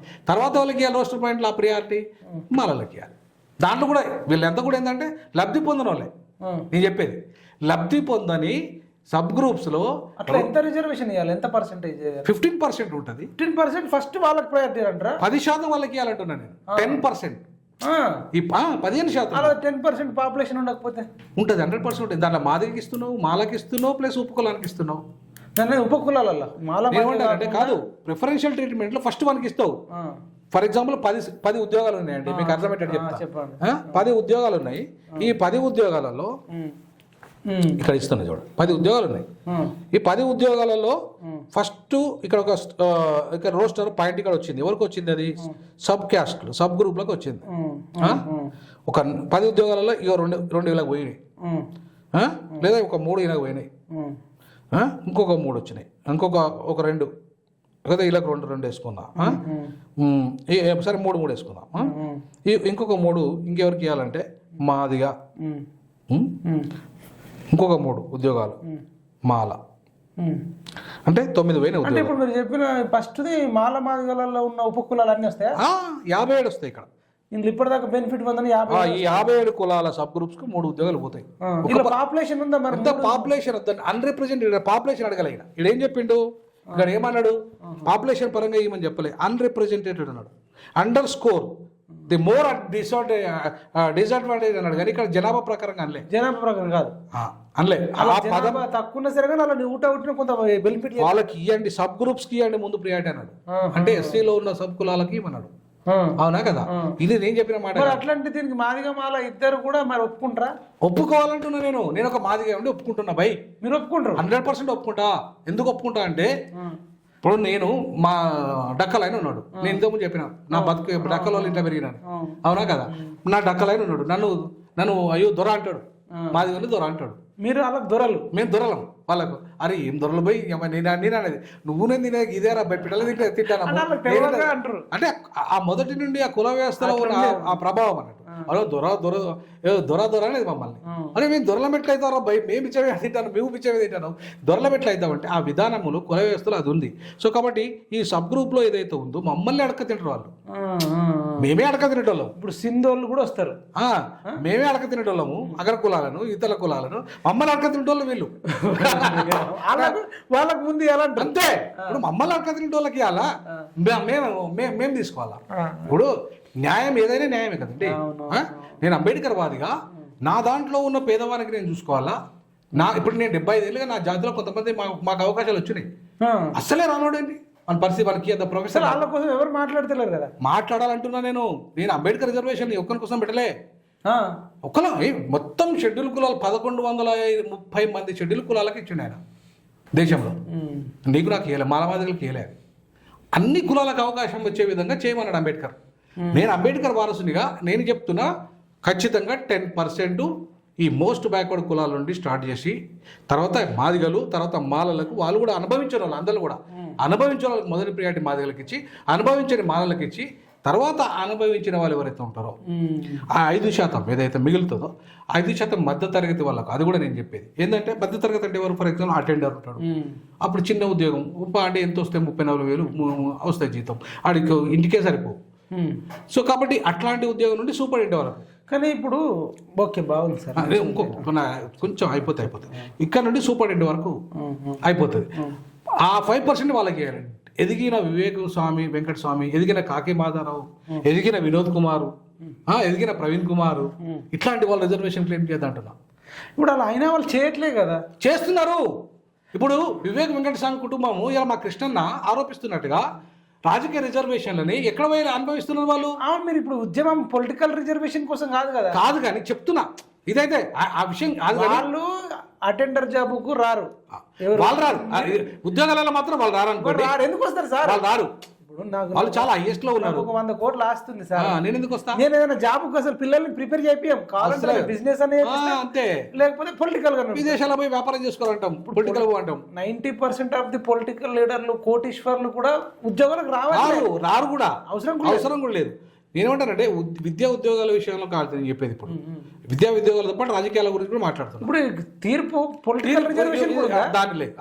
తర్వాత వాళ్ళకి ఇవ్వాలి రోస్టర్ పాయింట్లు, ఆ ప్రియారిటీ మాలలకి ఇవ్వాలి. దాంట్లో కూడా వీళ్ళంతా కూడా ఏంటంటే లబ్ధి పొందిన వాళ్ళే. నేను చెప్పేది లబ్ధి పొందని సబ్ గ్రూప్స్ లో అట్లా ఎంత రిజర్వేషన్ ఇవ్వాలి? ఎంత పర్సెంటేజ్? 15% ఉంటుంది. 15% ఫస్ట్ వాళ్ళకి ప్రయారిటీ అంటారా? 10% వాళ్ళకి ఇవ్వాలంటున్నా నేను. 10% ఈ 15% 10% పాపులేషన్ ఉండకపోతే ఉంటుంది. 100% ఉంటుంది. దాంట్లో మాదిగకి ఇస్తున్నావు, మాలకి ఇస్తున్నావు, ప్లస్ ఉపకులానికి ఇస్తున్నావు. ఉపకులాలలో ఏమంటారంటే కాదు, ప్రిఫరెన్షియల్ ట్రీట్మెంట్ లో ఫస్ట్ మనకి ఇస్తావు. ఫర్ ఎగ్జాంపుల్ 10 ఉద్యోగాలు ఉన్నాయండి, మీకు అర్థమయ్యేటట్టు చెప్తా. 10 ఉద్యోగాలు ఉన్నాయి. ఈ 10 ఉద్యోగాలలో ఇక్కడ ఇస్తున్నా చూడండి, 10 ఉద్యోగాలు ఉన్నాయి. ఈ 10 ఉద్యోగాలలో ఫస్ట్ ఇక్కడ రోస్టర్ పాయింట్ ఇక్కడ వచ్చింది. ఎవరికి వచ్చింది? అది సబ్ క్యాస్ట్ సబ్ గ్రూప్లకు వచ్చింది. ఒక 10 ఉద్యోగాలలో ఇక 2 వీళ్ళకి పోయినాయి, లేదా ఒక 3 వీళ్ళకి పోయినాయి, ఇంకొక 3 వచ్చినాయి, ఒక 2 కదా, ఇలా 2 వేసుకుందాం. సరే 3 వేసుకుందాం. ఇంకొక 3 ఇంకెవరికి ఇవ్వాలంటే మాదిగా, ఇంకొక 3 ఉద్యోగాలు మాల, అంటే 9 పోయిన ఉద్యోగాలు. ఇప్పుడు మీరు చెప్పిన ఫస్ట్ది మాల మాదిగలలో ఉన్న ఉపకులాలు అన్నీ వస్తాయా? 57 వస్తాయి ఇక్కడ. ఇందులో ఇప్పటిదాకా బెనిఫిట్ పొందని ఈ 57 కులాల సబ్ గ్రూప్స్ కు 3 ఉద్యోగాలు పోతాయి. పాపులేషన్ ఉందా మరి? పాపులేషన్ అన్రిప్రజెంటెడ్ పాపులేషన్ అడగలే. ఇక్కడ ఏం చెప్పిండు? ఇక్కడ ఏమన్నాడు? పాపులేషన్ పరంగా ఏమని చెప్పలే, అన్రిప్రజెంటేటెడ్ అన్నాడు. Under score the more disadvantage అన్నాడు. కానీ ఇక్కడ జనాభా ప్రకారంగా అనలే. జనాభా ప్రకారం కాదు అనలే. తక్కువ ఉన్నా సరే కానీ అలా ఊట కొంత బెనిఫిట్ వాళ్ళకి ఇవ్వండి, సబ్ గ్రూప్స్ కి ఇవ్వండి ముందు ప్రియారిటీ అన్నాడు. అంటే ఎస్సీలో ఉన్న సబ్ కులాలకి ఇవ్వన్నాడు. అవునా కదా? ఇది నేను చెప్పిన మాట. అట్లాంటి దీనికి మాదిగా మాల ఇద్దరు కూడా మరి ఒప్పుకుంటారా? ఒప్పుకోవాలంటున్నా నేను ఒక మాదిగా ఉండి ఒప్పుకుంటున్నా బై. మీరు ఒప్పుకుంటారు? 100% ఒప్పుకుంటా. ఎందుకు ఒప్పుకుంటా అంటే ఇప్పుడు నేను మా డక్కలైన ఉన్నాడు, నేను ఇంతకుముందు చెప్పిన నా బతుకు డక్కల వాళ్ళు ఇంట్లో పెరిగినాను. అవునా కదా? నా డక్కలైన ఉన్నాడు, నన్ను అయ్యో దొర అంటాడు, మాది వాళ్ళు దొర అంటాడు. మీరు వాళ్ళకి దొరలు, మేము దొరలం వాళ్ళకు. అరే ఏం దొరలు పోయి నేను అనేది నువ్వు నేను తినే ఇదేరా పిల్లలు తింటాను అంటే ఆ మొదటి నుండి ఆ కుల వ్యవస్థలో ఉన్న ఆ ప్రభావం అన్నట్టు. అరే దొర అనేది మమ్మల్ని. అరే మేము దొరలం ఎట్లా అవుతారో బై, మేము పిచ్చమే తింటాను, మేము పిచ్చమే తింటాను, దొరలం ఎట్లా అవుతామంటే ఆ విధానములు కుల వ్యవస్థలో అది ఉంది. సో కాబట్టి ఈ సబ్ గ్రూప్ లో ఏదైతే ఉందో మమ్మల్ని అడక తింటారు వాళ్ళు, మేమే అడక తినేటోళ్ళం. ఇప్పుడు సింధోళ్ళు కూడా వస్తారు, మేమే అడక తినేటోళ్ళము. అగ్ర కులాలను, ఇతర కులాలను మమ్మల్ని అడక తినేటోళ్ళు వీళ్ళు. వాళ్ళకి ముందు ఇవ్వాలంటే అంతే. ఇప్పుడు మమ్మల్ని అడక తినేటోళ్ళకి ఇవ్వాలా, మేము తీసుకోవాలా? ఇప్పుడు న్యాయం ఏదైనా న్యాయమే కదండి. నేను అంబేద్కర్ వాదిగా నా దాంట్లో ఉన్న పేదవానికి నేను చూసుకోవాలా? ఇప్పుడు నేను 75 ఏళ్ళుగా నా జాతిలో కొంతమంది మాకు అవకాశాలు వచ్చినాయి, అస్సలే రానోడండి మన పరిస్థితి. మనకి అంత ప్రొఫెసర్ వాళ్ళ కోసం ఎవరు మాట్లాడతలేరు కదా. మాట్లాడాలంటున్నా నేను అంబేద్కర్ రిజర్వేషన్ ఒక్కరి కోసం పెట్టలే. ఒక్కలా మొత్తం షెడ్యూల్ కులాలు 1130 మంది షెడ్యూల్ కులాలకు ఇచ్చిండు ఆయన దేశంలో. నీకు నాకు ఇవ్వలే, మానవాదిகளுக்கு ఇవ్వలే. అన్ని కులాలకు అవకాశం వచ్చే విధంగా చేయమన్నాడు అంబేద్కర్. నేను అంబేద్కర్ వారసునిగా నేను చెప్తున్నా, ఖచ్చితంగా 10% ఈ మోస్ట్ బ్యాక్వర్డ్ కులాల నుండి స్టార్ట్ చేసి తర్వాత మాదిగలు, తర్వాత మాలలకు, వాళ్ళు కూడా అనుభవించిన వాళ్ళు, అందరూ కూడా అనుభవించిన వాళ్ళకి మొదటి ప్రియారిటీ మాదిగలకు ఇచ్చి, అనుభవించని మాలలకు ఇచ్చి, తర్వాత అనుభవించిన వాళ్ళు ఎవరైతే ఉంటారో ఆ 5% ఏదైతే మిగులుతుందో 5% మధ్య తరగతి వాళ్ళకు. అది కూడా నేను చెప్పేది ఏంటంటే, మధ్య తరగతి అంటే ఎవరు? ఫర్ ఎగ్జాంపుల్ అటెండర్ ఉంటాడు, అప్పుడు చిన్న ఉద్యోగం అంటే ఎంత వస్తాయి? 34,000 వస్తాయి జీతం, ఆడికి ఇంటికే సరిపో. సో కాబట్టి అట్లాంటి ఉద్యోగం నుండి సూపరింటెండెంట్ వరకు. కానీ ఇప్పుడు ఓకే బాగుంది సార్, కొంచెం అయిపోతుంది. ఇక్కడ నుండి సూపరింటెండెంట్ వరకు అయిపోతుంది. ఆ 5% వాళ్ళకి ఎదిగిన వివేక స్వామి వెంకట స్వామి, ఎదిగిన కాకి మాధవరావు, ఎదిగిన వినోద్ కుమారు, ఎదిగిన ప్రవీణ్ కుమారు, ఇట్లాంటి వాళ్ళు రిజర్వేషన్ క్లెయిమ్ చేద్దంటున్నా. ఇప్పుడు అలా అయినా వాళ్ళు చేయట్లే కదా. చేస్తున్నారు. ఇప్పుడు వివేక్ వెంకటస్వామి కుటుంబము ఇలా మా కృష్ణన్న ఆరోపిస్తున్నట్టుగా రాజకీయ రిజర్వేషన్లని ఎక్కడ పోయి అనుభవిస్తున్నారు వాళ్ళు. అవును, మీరు ఇప్పుడు ఉద్యమం పొలిటికల్ రిజర్వేషన్ కోసం కాదు కదా. కాదు కానీ చెప్తున్నా, ఇదైతే ఆ విషయం వాళ్ళు అటెండర్ జాబుకు రారు, వాళ్ళు రారు. ఉద్యోగాలలో మాత్రం వాళ్ళు రారు అనుకోండి. ఎందుకు వస్తారు సార్? వాళ్ళు రారు. వాళ్ళు చాలా హైయెస్ట్ లో ఉన్నారు. 100 కోట్లు ఆస్తుంది సార్. నేను ఎందుకు వస్తా? నేను ఏదైనా జాబ్ అసలు పిల్లల్ని ప్రిపేర్ చేపియం, కావాలంటే బిజినెస్ అనేది అంతే, లేకపోతే పొలిటికల్ గా విదేశాల్లో పోయి వ్యాపారం చేసుకోవాలంటాం, పొలిటికల్ అంటాం. 90% ఆఫ్ ది పొలిటికల్ లీడర్లు, కోటీశ్వర్లు కూడా ఉద్యోగాలకు రారు కూడా, అవసరం కూడా లేదు. నేనేమంటానంటే విద్యా ఉద్యోగాల విషయంలో కాదు నేను చెప్పేది. ఇప్పుడు విద్యా ఉద్యోగాలతో పాటు రాజకీయాల గురించి కూడా మాట్లాడుతున్నాను. ఇప్పుడు తీర్పు పొలిటికల్ రిజర్వేషన్ దాని లేదు,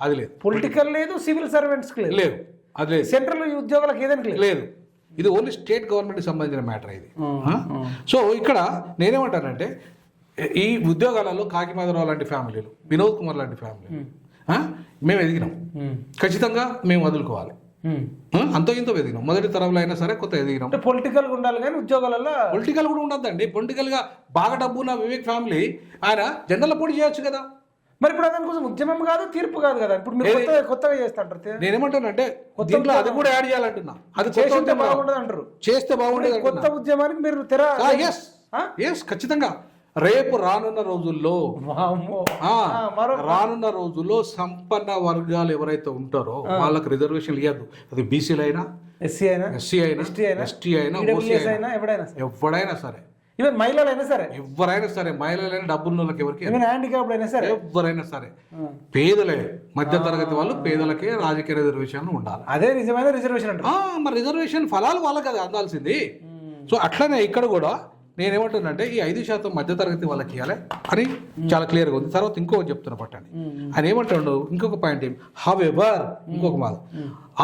అది లేదు. పొలిటికల్ లేదు, సివిల్ సర్వెంట్స్ లేదు, అది లేదు. సెంట్రల్ ఉద్యోగాలకు ఏదైనా లేదు. ఇది ఓన్లీ స్టేట్ గవర్నమెంట్ సంబంధించిన మ్యాటర్ ఇది. సో ఇక్కడ నేనేమంటానంటే ఈ ఉద్యోగాలలో కాకిమాధవరావు లాంటి ఫ్యామిలీలు, వినోద్ కుమార్ లాంటి ఫ్యామిలీలు మేము ఎదిగినాం, ఖచ్చితంగా మేము వదులుకోవాలి. అంతో ఇంతో ఎదిగినాం. మొదటి తరంలో అయినా సరే కొత్త ఎదిగినాం. పొలిటికల్ ఉండాలి కానీ ఉద్యోగాలలో పొలిటికల్ కూడా ఉండద్దండి. పొలిటికల్ గా బాగా డబ్బు ఉన్న వివేక్ ఫ్యామిలీ ఆయన జనరల్ పోటీ చేయొచ్చు కదా. మరి ఇప్పుడు దానికోసం ఉద్యమం కాదు, తీర్పు కాదు కదా. ఇప్పుడు మీరు కొత్తగా చేస్తుంటారు. నేనేమంటానంటే దీంట్లో అది కూడా యాడ్ చేయాలంటున్నా. అది చేస్తే బాగుండదు అంటారు. చేస్తే బాగుండదు. కొత్త ఉద్యమానికి మీరు ఖచ్చితంగా రేపు రానున్న రోజుల్లో సంపన్న వర్గాలు ఎవరైతే ఉంటారో వాళ్ళకి రిజర్వేషన్ ఇవ్వద్దు. అది బీసీలు అయినా, ఎస్సీ అయినా, ఎస్టీ అయినా, ఎవడైనా సరే, ఈవెన్ మహిళలైనా సరే, ఎవరైనా సరే, మహిళలైనా, డబ్బున్న వాళ్ళకి ఎవరికి, హ్యాండిక్యాప్డ్ అయినా సరే, ఎవరైనా సరే, పేదలే, మధ్య తరగతి వాళ్ళు, పేదలకే రాజకీయ రిజర్వేషన్ ఉండాలి. అదే నిజమైన రిజర్వేషన్ అంటే. మరి రిజర్వేషన్ ఫలాలు వాళ్ళకి అది అందాల్సింది. సో అట్లనే ఇక్కడ కూడా నేనేమంటున్నానంటే ఈ 5% మధ్యతరగతి వాళ్ళకి ఇవ్వాలి అని చాలా క్లియర్గా ఉంది. తర్వాత ఇంకొకటి చెప్తున్నా పట్టండి. ఆయన ఏమంటాడు ఇంకొక పాయింట్ హౌఎవర్ ఇంకొక మాట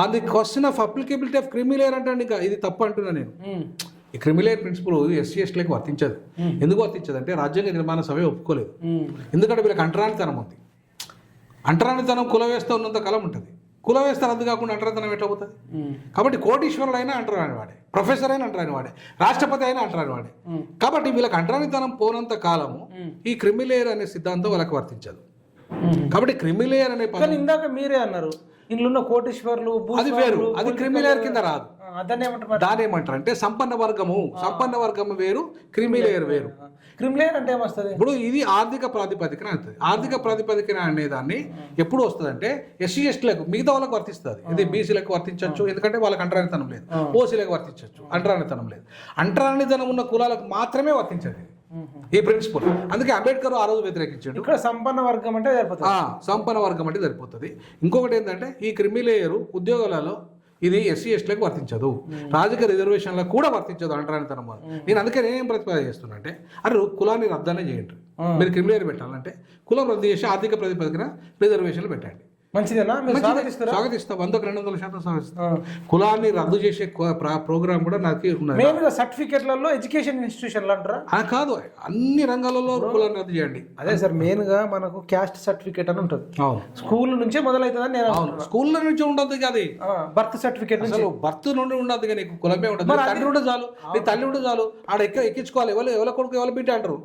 on the question of applicability of creamy layer అంటే ఇది తప్పు అంటున్నా నేను. ఈ క్రిమిలేయర్ ప్రిన్సిపల్ ఎస్సీ ఎస్టీలకు వర్తించదు. ఎందుకు వర్తించదు అంటే రాజ్యాంగ నిర్మాణ సభ ఒప్పుకోలేదు. ఎందుకంటే వీళ్ళకి అంటరానితనం ఉంది. అంటరానితనం కుల వ్యవస్థ ఉన్నంత కాలం ఉంటుంది. కుల వ్యవస్థ రద్దు కాకుండా అంటరానితనం ఎట్లా పోతుంది? కాబట్టి కోటీశ్వరుడు అయినా అంటరాని వాడే, ప్రొఫెసర్ అయినా అంటరాని వాడే, రాష్ట్రపతి అయినా అంటరాని వాడే. కాబట్టి వీళ్ళకి అంటరానితనం పోనంత కాలము ఈ క్రిమిలేయర్ అనే సిద్ధాంతం వాళ్ళకి వర్తించదు. కాబట్టి క్రిమిలేయర్ అనే పదం ఇందాక మీరే అన్నారు, ఇంట్లో కోటీశ్వర్లు, అది వేరు, అది క్రిమిలేయర్ కింద రాదు. దాని ఏమంటారు అంటే సంపన్న వర్గము వేరు, క్రిమిలేయర్ వేరు. క్రిమిలేయర్ అంటే ఏమొస్తుంది? ఇప్పుడు ఇది ఆర్థిక ప్రాతిపదికన అవుతుంది. ఆర్థిక ప్రాతిపదికన అనేదాన్ని ఎప్పుడు వస్తుంది అంటే ఎస్సీ ఎస్టీలకు, మిగతా వాళ్ళకి వర్తిస్తుంది. ఇది బీసీలకు వర్తించవచ్చు, ఎందుకంటే వాళ్ళకి అంటరానితనం లేదు. ఓసీలకు వర్తించవచ్చు, అంటరానితనం లేదు. అంటరానితనం ఉన్న కులాలకు మాత్రమే వర్తించదు ఈ ప్రిన్సిపల్. అందుకే అంబేద్కర్ ఆ రోజు వ్యతిరేకించాడు. ఇక్కడ సంపన్న వర్గం అంటే సరిపోతుంది. సంపన్న వర్గం అంటే సరిపోతుంది. ఇంకొకటి ఏంటంటే ఈ క్రిమిలేయర్ ఉద్యోగాలలో ఇది ఎస్సీ ఎస్టీలకు వర్తించదు, రాజకీయ రిజర్వేషన్లకు కూడా వర్తించదు అంటరానితనం వల్ల. నేను అందుకే నేనేం ప్రతిపాదన చేస్తున్నా అంటే కులాన్ని రద్దనే చేయండి. మీరు క్రిమిలేయర్ పెట్టాలంటే కులం రద్దు చేసి ఆర్థిక ప్రాతిపదికన రిజర్వేషన్లు పెట్టండి. మంచిదేనా? స్వాగతిస్తా, 100-200% స్వాగతిస్తా. కులాన్ని రద్దు చేసే ప్రోగ్రామ్ కూడా నాకు ఉన్నది. సర్టిఫికెట్లలో ఎడ్యుకేషన్ ఇన్స్టిట్యూషన్లు అంటారా? కాదు, అన్ని రంగాలలో కులాన్ని రద్దు చేయండి. అదే సార్, మెయిన్ గా మనకు క్యాస్ట్ సర్టిఫికేట్ అని ఉంటుంది. స్కూల్ నుంచే మొదలవుతుందని నేను. స్కూల్ నుంచి ఉండదు కాదు, బర్త్ సర్టిఫికేట్ నుంచి, బర్త్ నుండి ఉండదు కానీ నీకు కులమే ఉంటుంది. తండ్రి ఉంటే చాలు, నీ తల్లి ఉంటే చాలు, ఆడ ఎక్కించుకోవాలి. ఎవరి కొడుకు ఎవరు బిడ్డ అంటారు,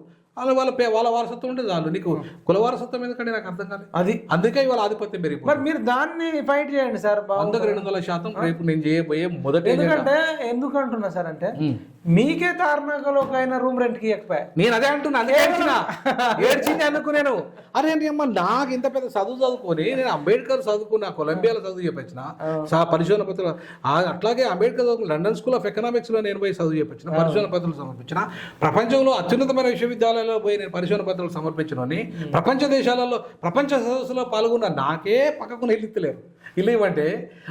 వాళ్ళ వారసత్వం ఉంటే చాలు. నీకు కుల వారసత్వం ఎందుకంటే నాకు అర్థం కాదు. అది అందుకే ఇవాళ ఆధిపత్యం పెరిగిపోయింది. మరి మీరు దాన్ని ఫైట్ చేయండి సార్. 100-200% రేపు నేను చేయబోయే మొదటి. ఎందుకు అంటున్నా సార్ అంటే మీకే తార్నాకలో ఒక ఆయన రూమ్ రెంట్ కి ఇవ్వకపోయా. నేను అదే అంటున్నా, ఏడ్చింది అనుకున్నాను. అరే అమ్మ, నాకు ఇంత పెద్ద చదువుకొని నేను అంబేద్కర్ చదువుకున్నా, కొలంబియాలో చదువు చెప్పొచ్చిన, పరిశోధన పత్రాలు. అట్లాగే Ambedkar London school of economics లో నేను పోయి చదువు చెప్పొచ్చిన, పరిశోధన పత్రాలు సమర్పించిన. ప్రపంచంలో అత్యున్నతమైన విశ్వవిద్యాలయాల్లో పోయి నేను పరిశోధన పత్రాలు సమర్పించిన. ప్రపంచ దేశాలలో, ప్రపంచ సదస్సులో పాల్గొన్న నాకే పక్కకు నిలుత్తలేరు. ఇల్లు ఇవ్వంటే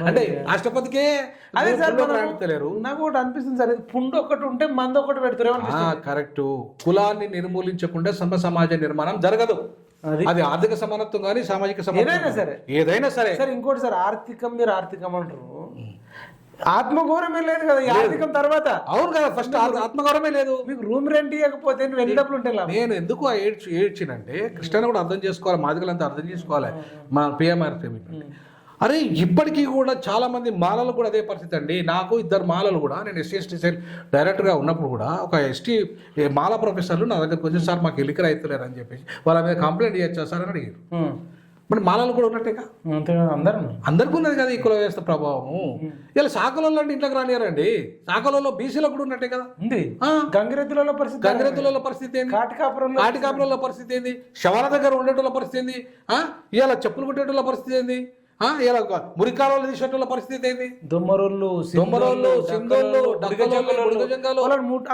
అంటే రాష్ట్రపతికే అదే సార్ తెలియరు. నాకు ఒకటి అనిపిస్తుంది సార్, పుండు ఒకటి ఉంటే మంది ఒకటి పెడతారు. కరెక్ట్. కులాన్ని నిర్మూలించకుండా సమాజ నిర్మాణం జరగదు. అది ఆర్థిక సమానత్వం కానీ సామాజిక సమానత్వం ఏదైనా సరే. సార్ ఇంకోటి సార్, మీరు ఆర్థికం అంటారు, ఆత్మగౌరవమే లేదు కదా ఈ ఆర్థికం తర్వాత. అవును కదా, ఫస్ట్ ఆత్మగౌరవమే లేదు. మీకు రూమ్ రెంట్ ఇవ్వకపోతే నువ్వు ఎన్ని డబ్బులు ఉంటే నేను ఎందుకు ఏడ్చినంటే కృష్ణని కూడా అర్థం చేసుకోవాలి, మాదిగలంతా అర్థం చేసుకోవాలి. మా పిఎంఆర్ అరే ఇప్పటికీ కూడా చాలా మంది మాలలు కూడా అదే పరిస్థితి అండి. నాకు 2 మాలలు కూడా, నేను SC/ST సెల్ డైరెక్టర్గా ఉన్నప్పుడు కూడా ఒక ST మాల ప్రొఫెసర్లు నా దగ్గరకు వచ్చి సార్ మాకు ఎలికలు అవుతలేరు అని చెప్పేసి వాళ్ళ మీద కంప్లైంట్ చేయొచ్చా సార్ అని అడిగారు. మరి మాలలు కూడా ఉన్నట్టేగా, అందరికీ ఉన్నది కదా ఈ కుల వ్యవస్థ ప్రభావము. ఇలా శాఖలలో అంటే ఇంట్లోకి రానియారండి. శాఖలలో బీసీలో కూడా ఉన్నట్టే కదా ఉంది. గంగిరెద్దులలో పరిస్థితి, గంగిరెద్దుల పరిస్థితి ఏంది, కాటికాపురంలో పరిస్థితి ఏంది, శవాల దగ్గర ఉండేటోళ్ళ పరిస్థితి ఏంది, ఇలా చెప్పులు కుట్టేటోళ్ళ పరిస్థితి ఏంది, ఇలా మురికాలలో తీసేటోళ్ళ పరిస్థితి ఏంది, దొమ్మరోళ్ళు, సింధోళ్ళు,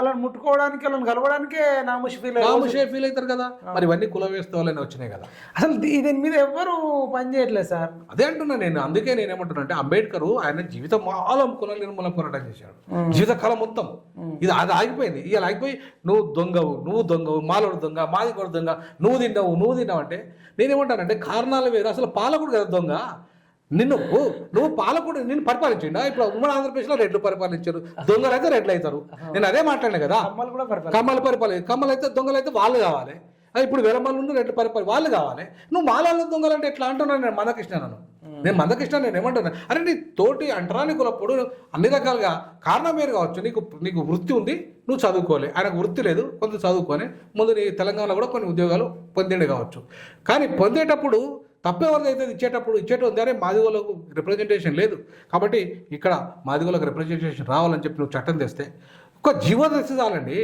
అలా ముట్టుకోవడానికి వాళ్ళని కలవడానికే నాముషి ఫీల్ అవుతారు కదా. మరి ఇవన్నీ కుల వ్యవస్థ వల్లనే వచ్చినాయి కదా. అసలు దీని మీద ఎవ్వరు పని చేయట్లేదు సార్. అదే అంటున్నా నేను. అందుకే నేనేమంటున్నా అంటే అంబేద్కర్ ఆయన జీవితం మాలం కుల నిర్మూలన పోరాటం చేశాడు, జీవితకాలం మొత్తం. అది ఆగిపోయింది. ఇలా ఆగిపోయి నువ్వు దొంగవు, మాలోడు దొంగ, మాది కూడా దొంగ, నువ్వు తిన్నావు అంటే నేనేమంటానంటే కారణాలు వేరు. అసలు పాలకుడు కదా దొంగ. నువ్వు పాలకుడు నిన్ను పరిపాలించండి. ఇప్పుడు ఉమ్మడి ఆంధ్రప్రదేశ్లో రెడ్లు పరిపాలించారు, దొంగలు అయితే రెడ్లు అవుతారు. నేను అదే మాట్లాడినా కదా. కమ్మలు అయితే దొంగలు అయితే వాళ్ళు కావాలి. ఇప్పుడు వెలమల్లు రెడ్లు వాళ్ళు కావాలి. నువ్వు మాలలో దొంగలు అంటే ఎట్లా అంటున్నాను నేను మందకృష్ణ నేను ఏమంటున్నా, అరే నీ తోటి అంటరాని కులప్పుడు అన్ని రకాలుగా కారణం వేరు కావచ్చు. నీకు వృత్తి ఉంది, నువ్వు చదువుకోలే, ఆయనకు వృత్తి లేదు, కొంత చదువుకొని ముందు నీ తెలంగాణలో కూడా కొన్ని ఉద్యోగాలు పొందిండి కావచ్చు. కానీ పొందేటప్పుడు తప్పెవరిదైతే ఇచ్చేటప్పుడు అరే మాదిగోళ్ళకు రిప్రజెంటేషన్ లేదు కాబట్టి ఇక్కడ మాదిగోళ్ళకు రిప్రజెంటేషన్ రావాలని చెప్పి నువ్వు చట్టం తెస్తే ఒక జీవో తెస్తే చాలండి.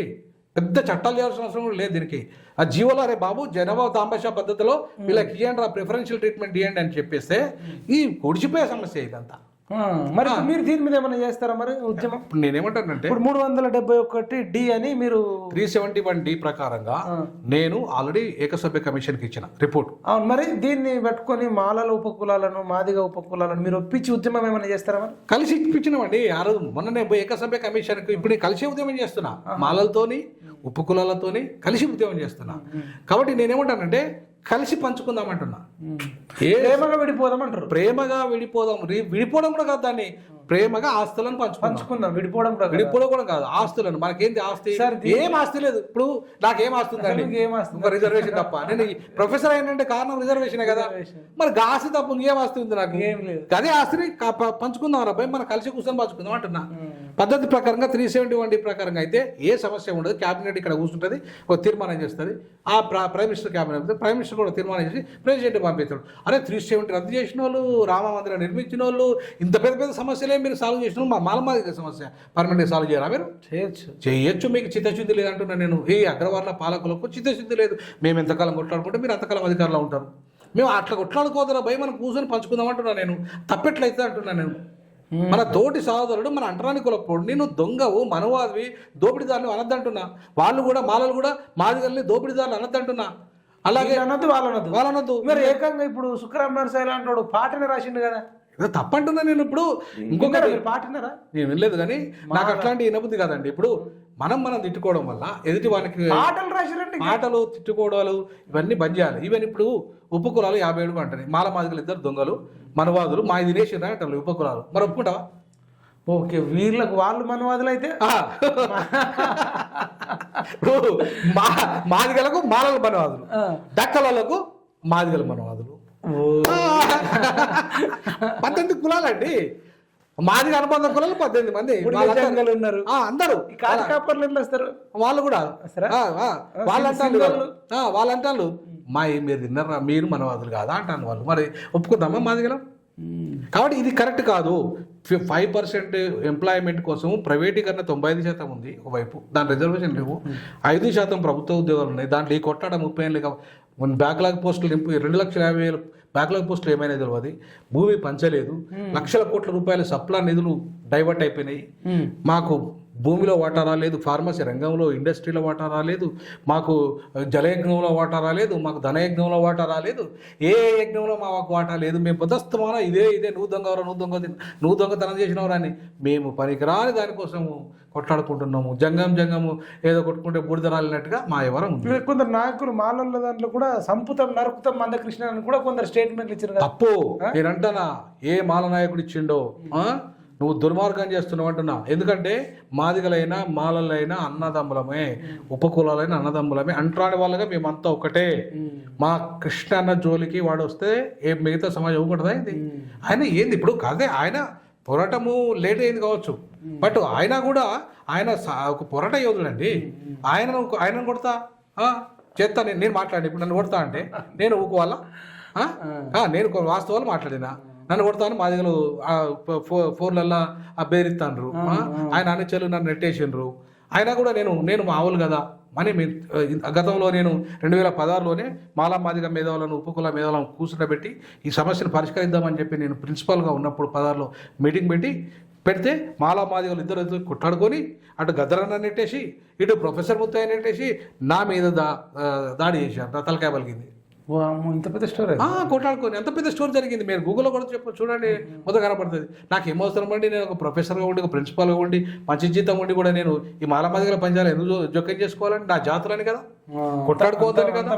పెద్ద చట్టాలు చేయాల్సిన అవసరం కూడా లేదు దీనికి. ఆ జీవోలో అరే బాబు జనాభా తాంబాషా పద్ధతిలో వీళ్ళకి ఇవ్వండి, ప్రిఫరెన్షియల్ ట్రీట్మెంట్ ఇవ్వండి అని చెప్పేస్తే ఈ ఒడిచిపోయే సమస్య ఇదంతా. మరి మీరు దీని మీద ఏమైనా చేస్తారా మరి ఉద్యమం? నేనేమంటానంటే ఇప్పుడు 371D అని మీరు 371D ప్రకారంగా నేను ఆల్రెడీ ఏకసభ్య కమిషన్కి ఇచ్చిన రిపోర్ట్. అవును, మరి దీన్ని పెట్టుకొని మాలల ఉపకులాలను, మాదిగ ఉపకులాలను మీరు ఒప్పించి ఉద్యమం ఏమైనా చేస్తారా మరి? కలిసి ఇప్పించినామండి. ఆ రోజు మొన్న నేను ఏకసభ్య కమిషన్కి ఇప్పుడు నేను కలిసి ఉద్యమం చేస్తున్నా, మాలలతోని ఉపకులాలతోని కలిసి ఉద్యమం చేస్తున్నా. కాబట్టి నేనేమంటానంటే కలిసి పంచుకుందామంటున్నా. ప్రేమగా విడిపోదాం అంటారు. ప్రేమగా విడిపోవడం కూడా కాదు, దాన్ని ప్రేమగా ఆస్తులను పంచుకుందాం. విడిపోవడం కూడా కాదు, ఆస్తులను. మనకేంటి ఆస్తి? ఏం ఆస్తి లేదు. ఇప్పుడు నాకేం ఆస్తి ఉందండి? ఒక రిజర్వేషన్ తప్ప. నేను ప్రొఫెసర్ అయినంటే కారణం రిజర్వేషనే కదా. మరి ఆస్తి తప్ప ఇంకేం ఆస్తి ఉంది నాకు? ఏం లేదు. అదే ఆస్తిని పంచుకుందాం అబ్బాయి, మనం కలిసి కూర్చొని పంచుకుందాం అంటున్నా. పద్ధతి ప్రకారంగా 371D ప్రకారంగా అయితే ఏ సమస్య ఉండదు. క్యాబినెట్ ఇక్కడ కూర్చుంటుంది, ఒక తీర్మానం చేస్తుంది. ఆ prime minister cabinet, prime minister కూడా తీర్మానం చేసి ప్రెసిడెంట్ పంపిస్తాడు. అరే 370 రద్దు చేసిన వాళ్ళు, రామ మందిరం నిర్మించిన వాళ్ళు, ఇంత పెద్ద సమస్యలే మీరు సాల్వ్ చేసిన మా మాలమాదిగ సమస్య పర్మనెంట్ సాల్వ్ చేయరా? మీరు చేయొచ్చు. మీకు చిత్తశుద్ధి లేదంటున్నా నేను. ఈ అగ్రవర్ణ పాలకులకు చిత్తశుద్ధి లేదు. మేము ఎంతకాలం కొట్లాడుకుంటే మీరు అంతకాలం అధికారంలో ఉంటారు. మేము అట్లా కొట్లాడుకోదరా భయ, మనం కూర్చొని పంచుకుందాం అంటున్నా నేను. తప్పెట్లయితే అంటున్నా నేను. మన తోటి సహోదరుడు, మన అంటరాని కులపోడు, నేను దొంగవు, మనవాదివి, దోపిడిదారులు అనద్దంటున్నా. వాళ్ళు కూడా మాలలు కూడా మాదిగల్ని దోపిడిదారులు అనద్దంటున్నా. అలాగే వాళ్ళనొద్దు. మరి ఏకంగా ఇప్పుడు సుఖరామ్ నరసాయి అంటాడు పాటనే రాసిండు కదా, తప్పంటున్నా నేను. ఇప్పుడు ఇంకొకటి పాటినారా? నేను వినలేదు కానీ నాకు అట్లాంటి వినబుద్ధి కాదండి. ఇప్పుడు మనం తిట్టుకోవడం వల్ల ఎదుటి వానికి మాటలు తిట్టుకోవడాలు ఇవన్నీ బంద్ చేయాలి. ఈవెన్ ఇప్పుడు ఉపకులాలు 57 అంటారు. మాల మాదిగలు 2 దొంగలు, మనవాదులు మా దినేషన్ అంటారు ఉపకులాలు. మరి ఒప్పుకుంటావా? ఓకే, వీళ్ళకు వాళ్ళు మనవాదులు అయితే మాదిగలకు మాలల మనవాదులు, దక్కలకు మాదిగల మనవాదులు. 18 కులాలండి. మాదిగ అనుబంధ కులాలు 18 మంది ఉన్నారు. అందరూ వస్తారు. వాళ్ళు కూడా వాళ్ళు అంటారు మీరు తిన్నారా, మీరు మనవాదులు కాదా అంటాను వాళ్ళు. మరి ఒప్పుకుందామా మాదిగలం? కాబట్టి ఇది కరెక్ట్ కాదు. 5% ఎంప్లాయ్మెంట్ కోసం ప్రైవేటీకరణ 95% ఉంది ఒకవైపు, దాని రిజర్వేషన్ లేవు. 5% ప్రభుత్వ ఉద్యోగాలు ఉన్నాయి. దాంట్లో ఈ కొట్టాడ 30 ఏళ్ళు బ్యాక్లాగ్ పోస్టులు 2,50,000 బ్యాక్లాగ్ పోస్టులు ఏమైనా తెలియదు. భూమి పంచలేదు, లక్షల కోట్ల రూపాయల సప్లా నిధులు డైవర్ట్ అయిపోయినాయి. మాకు భూమిలో వాటా రాలేదు, ఫార్మసీ రంగంలో ఇండస్ట్రీలో వాటా రాలేదు, మాకు జలయజ్ఞంలో వాటా రాలేదు, మాకు ధనయజ్ఞంలో వాటా రాలేదు, ఏ యజ్ఞంలో మాకు వాటా లేదు. మేము పొద్దుస్తమాన ఇదే నువ్వు దొంగతనం చేసినవరా అని మేము పనికిరాని దానికోసము కొట్లాడుకుంటున్నాము. జంగము ఏదో కొట్టుకుంటే బూడిద రాలినట్టుగా మా ఎవరం. కొందరు నాయకులు మాలల దాంట్లో కూడా సంపుతం నరుకుతాం మందకృష్ణ అని కూడా కొందరు స్టేట్మెంట్లు ఇచ్చారు. తప్పు నేనంటానా. ఏ మాల నాయకుడు ఇచ్చిండో నువ్వు దుర్మార్గం చేస్తున్నావు అంటున్నా. ఎందుకంటే మాదిగలైనా మాలలైనా అన్నదమ్ములమే, ఉపకులాలైన అన్నదమ్ములమే, అంటరాని వాళ్ళగా మేమంతా ఒకటే. మా కృష్ణ అన్న జోలికి వాడు వస్తే ఏ మిగతా సమాజం ఇవ్వకూడదా ఏంది? ఆయన ఏంది ఇప్పుడు కాదే, ఆయన పోరాటము లేట్ అయింది కావచ్చు, బట్ ఆయన కూడా ఆయన ఒక పోరాట యోధుడండి. ఆయనను కొడతా చేస్తా, నేను మాట్లాడి ఇప్పుడు నన్ను కొడతా అంటే నేను ఊకోవాలా? నేను వాస్తవాలు మాట్లాడినా, నన్ను కొడతాను మాదిగలు ఫోన్లల్లో బేరిస్తాండ్రు, ఆయన అనుచరులు నన్ను నెట్టేసిండ్రు. అయినా కూడా నేను మావులు కదా అని గతంలో నేను 2016లోనే మాలా మాదిగ మేధావులను ఉపకుల మేధావులను కూర్చుండబెట్టి ఈ సమస్యను పరిష్కరిద్దామని చెప్పి నేను ప్రిన్సిపల్గా ఉన్నప్పుడు 16లో మీటింగ్ పెడితే మాలా మాదిగలు ఇద్దరు కొట్లాడుకొని అటు గద్దరన్న నెట్టేసి ఇటు ప్రొఫెసర్ ముత్తయ్య నెట్టేసి నా మీద దాడి చేశారు, నా తలకాయ పలికింది. ఇంత పెద్ద స్టోరీ కొట్లాడుకొని ఎంత పెద్ద స్టోరీ జరిగింది. మీరు గూగుల్లో కూడా చూడండి, మొదలు కనపడుతుంది. నాకు ఏమవసరం అండి, నేను ఒక ప్రొఫెసర్గా ఉండి ఒక ప్రిన్సిపాల్గా ఉండి మంచి జీతం ఉండి కూడా నేను ఈ మాలమాదిగల పంచాలు ఎందుకు జోక్యం చేసుకోవాలని? నా జాతులని కదా, కొట్లాడుకోవద్దని కదా,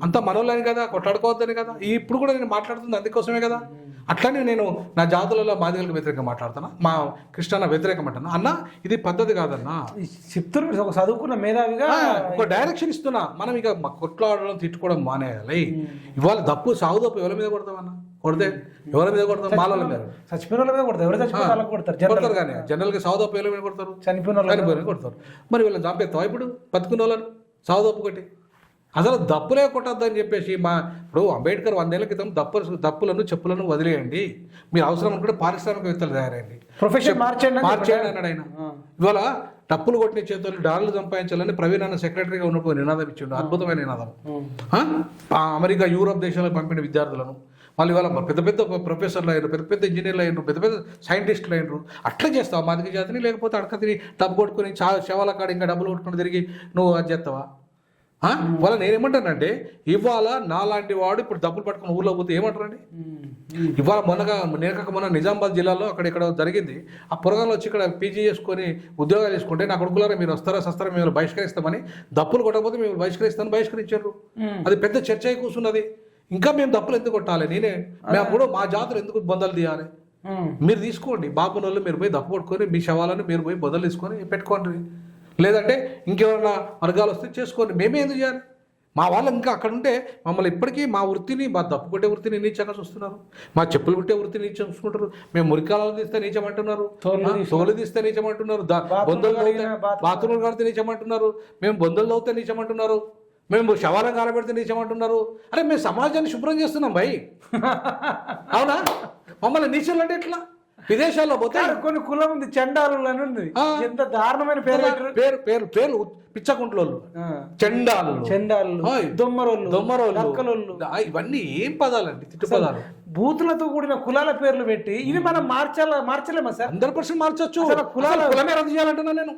అంత మనోళ్ళని కదా, కొట్లాడుకోవద్దని కదా. ఇప్పుడు కూడా నేను మాట్లాడుతుంది అందుకోసమే కదా. అట్లనే నేను నా జాతులలో మాదిగలకు వ్యతిరేకంగా మాట్లాడుతున్నా, మా కృష్ణ వ్యతిరేకం అంటున్నా. అన్న ఇది పద్ధతి కాదన్నా. చెప్తున్నా ఒక చదువుకున్న మేధావిగా ఒక డైరెక్షన్ ఇస్తున్నా. మనం ఇక కొట్లాడడం తిట్టుకోవడం మానేయాలి. ఇవాళ సాగు తప్పు ఎవరి మీద కొడతామన్నా? కొడితే ఎవరి మీద కొడతాం? మాలల మీద, చచ్చిపోయిన వాళ్ళ మీద కొడతారు. ఎవరు చచ్చిపోయిన కొడతారు కానీ జనరల్గా సాగు తప్పు ఎవరి మీద కొడతారు? చనిపోయిన కొడతారు. మరి వీళ్ళని చంపేస్తావా ఇప్పుడు బతుకున్న వాళ్ళని సాగు తప్పు కొట్టి? అసలు దప్పులే కొట్టద్దని చెప్పేసి ఇప్పుడు అంబేద్కర్ 100 ఏళ్ల క్రితం దప్పులను చెప్పులను వదిలేయండి, మీరు అవసరం అనుకుంటే పారిశ్రామికవేత్తలు తయారైంది, ప్రొఫెషన్ మార్చేయండి అన్నాడు ఆయన. ఇవాళ డప్పులు కొట్టిన చేతులు డాలర్లు సంపాదించాలని ప్రవీణ్ అన్న సెక్రటరీగా ఉన్నప్పుడు నినాదం ఇచ్చిండు, అద్భుతమైన నినాదం. అమెరికా యూరోప్ దేశాలకు పంపిన విద్యార్థులను వాళ్ళు ఇవాళ పెద్ద పెద్ద ప్రొఫెసర్లు అయినారు, పెద్ద పెద్ద ఇంజనీర్లు అయినారు, పెద్ద పెద్ద సైంటిస్టులు అయినారు. అట్లా చేస్తావా మాదిగ జాతిని? లేకపోతే అడక తిరిగి డబ్బు కొట్టుకొని శవాల కాడ ఇంకా డబ్బులు కొట్టుకుని తిరిగి నువ్వు అది చేస్తావా? వాళ్ళ నేనేమంటానంటే, ఇవాళ నాలాంటి వాడు ఇప్పుడు డబ్బులు పట్టుకుని ఊళ్ళో పోతే ఏమంటారండి? ఇవాళ మొన్న నిజామాబాద్ జిల్లాలో ఇక్కడ జరిగింది. ఆ పొరగాలు వచ్చి ఇక్కడ పీజీ చేసుకొని ఉద్యోగాలు చేసుకుంటే నా కొడుకులారా మీరు వస్తారా సస్తారా మేము బహిష్కరిస్తామని, దప్పులు కొట్టకపోతే మేము బహిష్కరించారు. అది పెద్ద చర్చ అయి కూర్చున్నది. ఇంకా మేము దప్పులు ఎందుకు కొట్టాలి? మేము మా జాతులు ఎందుకు బొందలు తీయాలి? మీరు తీసుకోండి, బాపునోళ్ళు మీరు పోయి దప్పు కొట్టుకొని మీ శవాలను మీరు పోయి బొందలు తీసుకొని పెట్టుకోండి. లేదంటే ఇంకెవరైనా వర్గాలు వస్తే చేసుకోండి, మేమే ఎందుకు చేయాలి? మా వాళ్ళు ఇంకా అక్కడ ఉంటే మమ్మల్ని ఇప్పటికీ మా వృత్తిని, మా దప్పు కొట్టే వృత్తిని నీచంగా చూస్తున్నారు, మా చెప్పులు కుట్టే వృత్తిని నీచంగా చూసుకుంటారు. మేము మురికాలను తీస్తే నీచమంటున్నారు, తోలు తీస్తే నీచమంటున్నారు, బొందలు బాత్రూములు కడితే నీచమంటున్నారు, మేము బొందలు తవ్వుతే నీచమంటున్నారు, మేము శవాలను కాలబెడితే నీచమంటున్నారు. అరే మేము సమాజాన్ని శుభ్రం చేస్తున్నాం భయ్, అవునా? మమ్మల్ని నీచలు అంటే ఎట్లా? విదేశాల్లో పోతే కొన్ని కులం ఉంది, చండాలు అని ఉంది. ఎంత దారుణమైన పేర్లు పిచ్చకుంట్లోళ్ళు, చెండాలు, దొమ్మరోళ్ళు, ఇవన్నీ ఏం పదాలండి? తిట్టు పదాలు. బూతులతో కూడిన కులాల పేర్లు పెట్టి ఇది మనం మార్చలేమా సార్? 100% మార్చొచ్చు. కులమే రద్దు చేయాలంటున్నా నేను.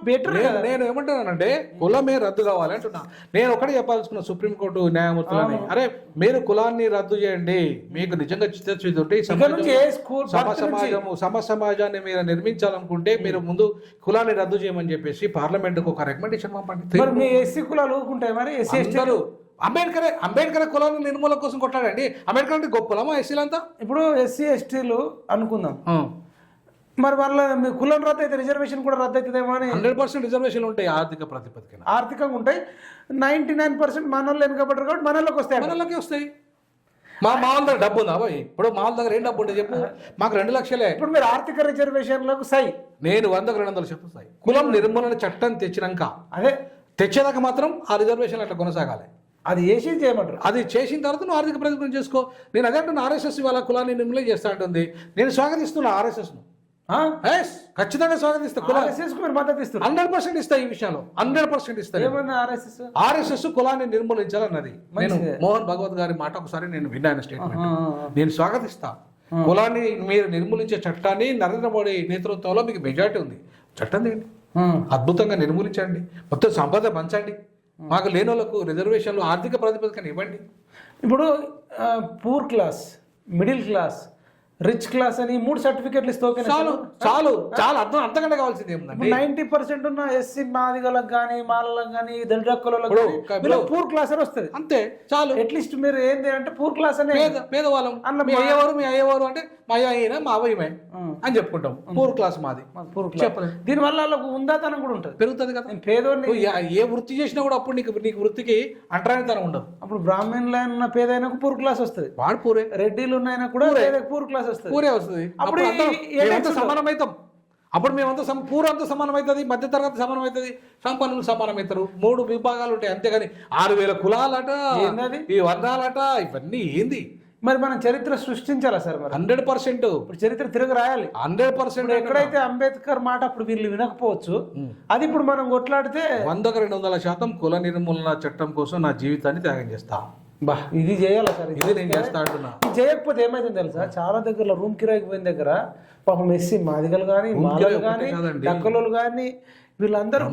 బెటర్. నేను ఏమంటున్నానంటే కులమే రద్దు కావాలి అంటున్నా. నేను ఒకటే చెప్పాల్సుకున్నా సుప్రీంకోర్టు న్యాయమూర్తులని, అరే మీరు కులాన్ని రద్దు చేయండి, మీకు నిజంగా చిత్తశుద్ధి ఉంటే సమాజాన్ని మీరు నిర్మించాలనుకుంటే మీరు ముందు కులాన్ని రద్దు చేయమని చెప్పేసి పార్లమెంట్కి ఒక రికమెండేషన్ పంపండి. ఎస్సీ కులాలు ఊరుకుంటాయి మరి? ఎస్సీ ఎస్టీలు అంబేద్కర్ కులాన్ని నిర్మూలన కోసం కొట్లాడండి. అంబేద్కర్ అంటే గొప్పలమా ఎస్సీలంతా? ఇప్పుడు ఎస్సీ ఎస్టీలు అనుకుందాం, మరి వాళ్ళ మీ కులం రద్దు అయితే రిజర్వేషన్ కూడా రద్దు అవుతుందేమో అని. 100% రిజర్వేషన్లు ఉంటాయి, ఆర్థిక ప్రాతిపదికన ఆర్థికంగా ఉంటాయి. 99% మన వాళ్ళు వెనుకబడ్డారు కాబట్టి మన వాళ్ళకి వస్తాయి. మన వాళ్ళకి వస్తాయి. మా వాళ్ళ దగ్గర డబ్బు ఉందా పోయి? ఇప్పుడు మా వాళ్ళ దగ్గర ఏం డబ్బు ఉంటుంది చెప్పు? మాకు 2 లక్షలే. ఇప్పుడు మీరు ఆర్థిక రిజర్వేషన్లకు సై, నేను 100కు 200 చెప్పు సై. కులం నిర్మూలన చట్టం తెచ్చినాక, అదే తెచ్చేదాకా మాత్రం ఆ రిజర్వేషన్ అట్లా కొనసాగాలి. అది చేయమంటారు. అది చేసిన తర్వాత నువ్వు ఆర్థిక ప్రతిఫలం చేసుకో. నేను అదే అంటున్నా, RSS వాళ్ళ కులాన్ని నిర్మూలన చేస్తా అంటుంది. నేను స్వాగతిస్తున్నా RSSను, ఖచ్చితంగా స్వాగతిస్తా. మద్దతు ఇస్తారు, 100% ఇస్తా. ఈ విషయంలో 100% ఇస్తా. RSS కులాన్ని నిర్మూలించాలన్నది నేను మోహన్ భగవత్ గారి మాట ఒకసారి నేను విన్నాను స్టేట్మెంట్. నేను స్వాగతిస్తా. కులాన్ని మీరు నిర్మూలించే చట్టాన్ని నరేంద్ర మోడీ నేతృత్వంలో మీకు మెజార్టీ ఉంది, చట్టం తేండి, అద్భుతంగా నిర్మూలించండి, మొత్తం సంపద పంచండి, మాకు లేని వాళ్ళకు రిజర్వేషన్లు ఆర్థిక ప్రాతిపదికన ఇవ్వండి. ఇప్పుడు poor class, middle class, rich class అని 3 సర్టిఫికెట్లు ఇస్తే చాలు అర్థం. అంతకంటే కావాల్సింది ఏముందండి? 90% ఉన్న ఎస్సీ మాదిగలకు కానీ మాలలకు కానీ దళితులకు పూర్ క్లాస్ అని వస్తుంది, అంతే చాలు. అట్లీస్ట్ మీరు ఏంటి అంటే పూర్ క్లాస్ అనే పేదవాళ్ళం అన్న. మీ అయ్యేవారు అంటే మా అయ్య అయినా మా అవ్వయమే, అని చెప్పుకుంటాం. పూర్ క్లాస్ మాది చెప్పలేదు. దీనివల్ల వాళ్ళకు ఉందాతనం కూడా ఉంటుంది, పెరుగుతుంది కదా. పేదోడిని ఏ వృత్తి చేసినా కూడా అప్పుడు నీకు వృత్తికి అంటరానితనం ఉండదు. అప్పుడు బ్రాహ్మణులు ఉన్న పేదైనకు పూర్ క్లాస్ వస్తుంది, వాడు పూరే. రెడ్డిలు ఉన్నాయన కూడా పూర్ క్లాస్ వస్తుంది, పూరే వస్తుంది. అప్పుడు సమానమైతాం. అప్పుడు మేమంతా పూర్వం అంతా సమానం అవుతుంది, మధ్యతరగతి సమానం అవుతుంది, సంపన్నులు సమానం అవుతారు. 3 విభాగాలు ఉంటాయి అంతేగాని 6000 కులాలట, ఈ వర్ణాలట, ఇవన్నీ ఏంది? మరి మనం చరిత్ర సృష్టించాలా సార్? మరి 100% ఇప్పుడు చరిత్ర తిరిగి రాయాలి 100%. ఎక్కడైతే అంబేద్కర్ మాట అప్పుడు వీళ్ళు వినకపోవచ్చు, అది ఇప్పుడు మనం కొట్లాడితే 100% కుల నిర్మూలన చట్టం కోసం నా జీవితాన్ని త్యాగం చేస్తా. బా ఇది చేయాలి సార్, ఇది నేను చేస్తా అంటున్నా. ఇది చేయకపోతే ఏమైతుంది తెలుసా? చాలా దగ్గర రూమ్ కిరాయికి పోయిన దగ్గర పాపం ఎస్సీ మాదిగలు కానీ మాలలు కానీ డక్కలు కానీ వీళ్ళందరూ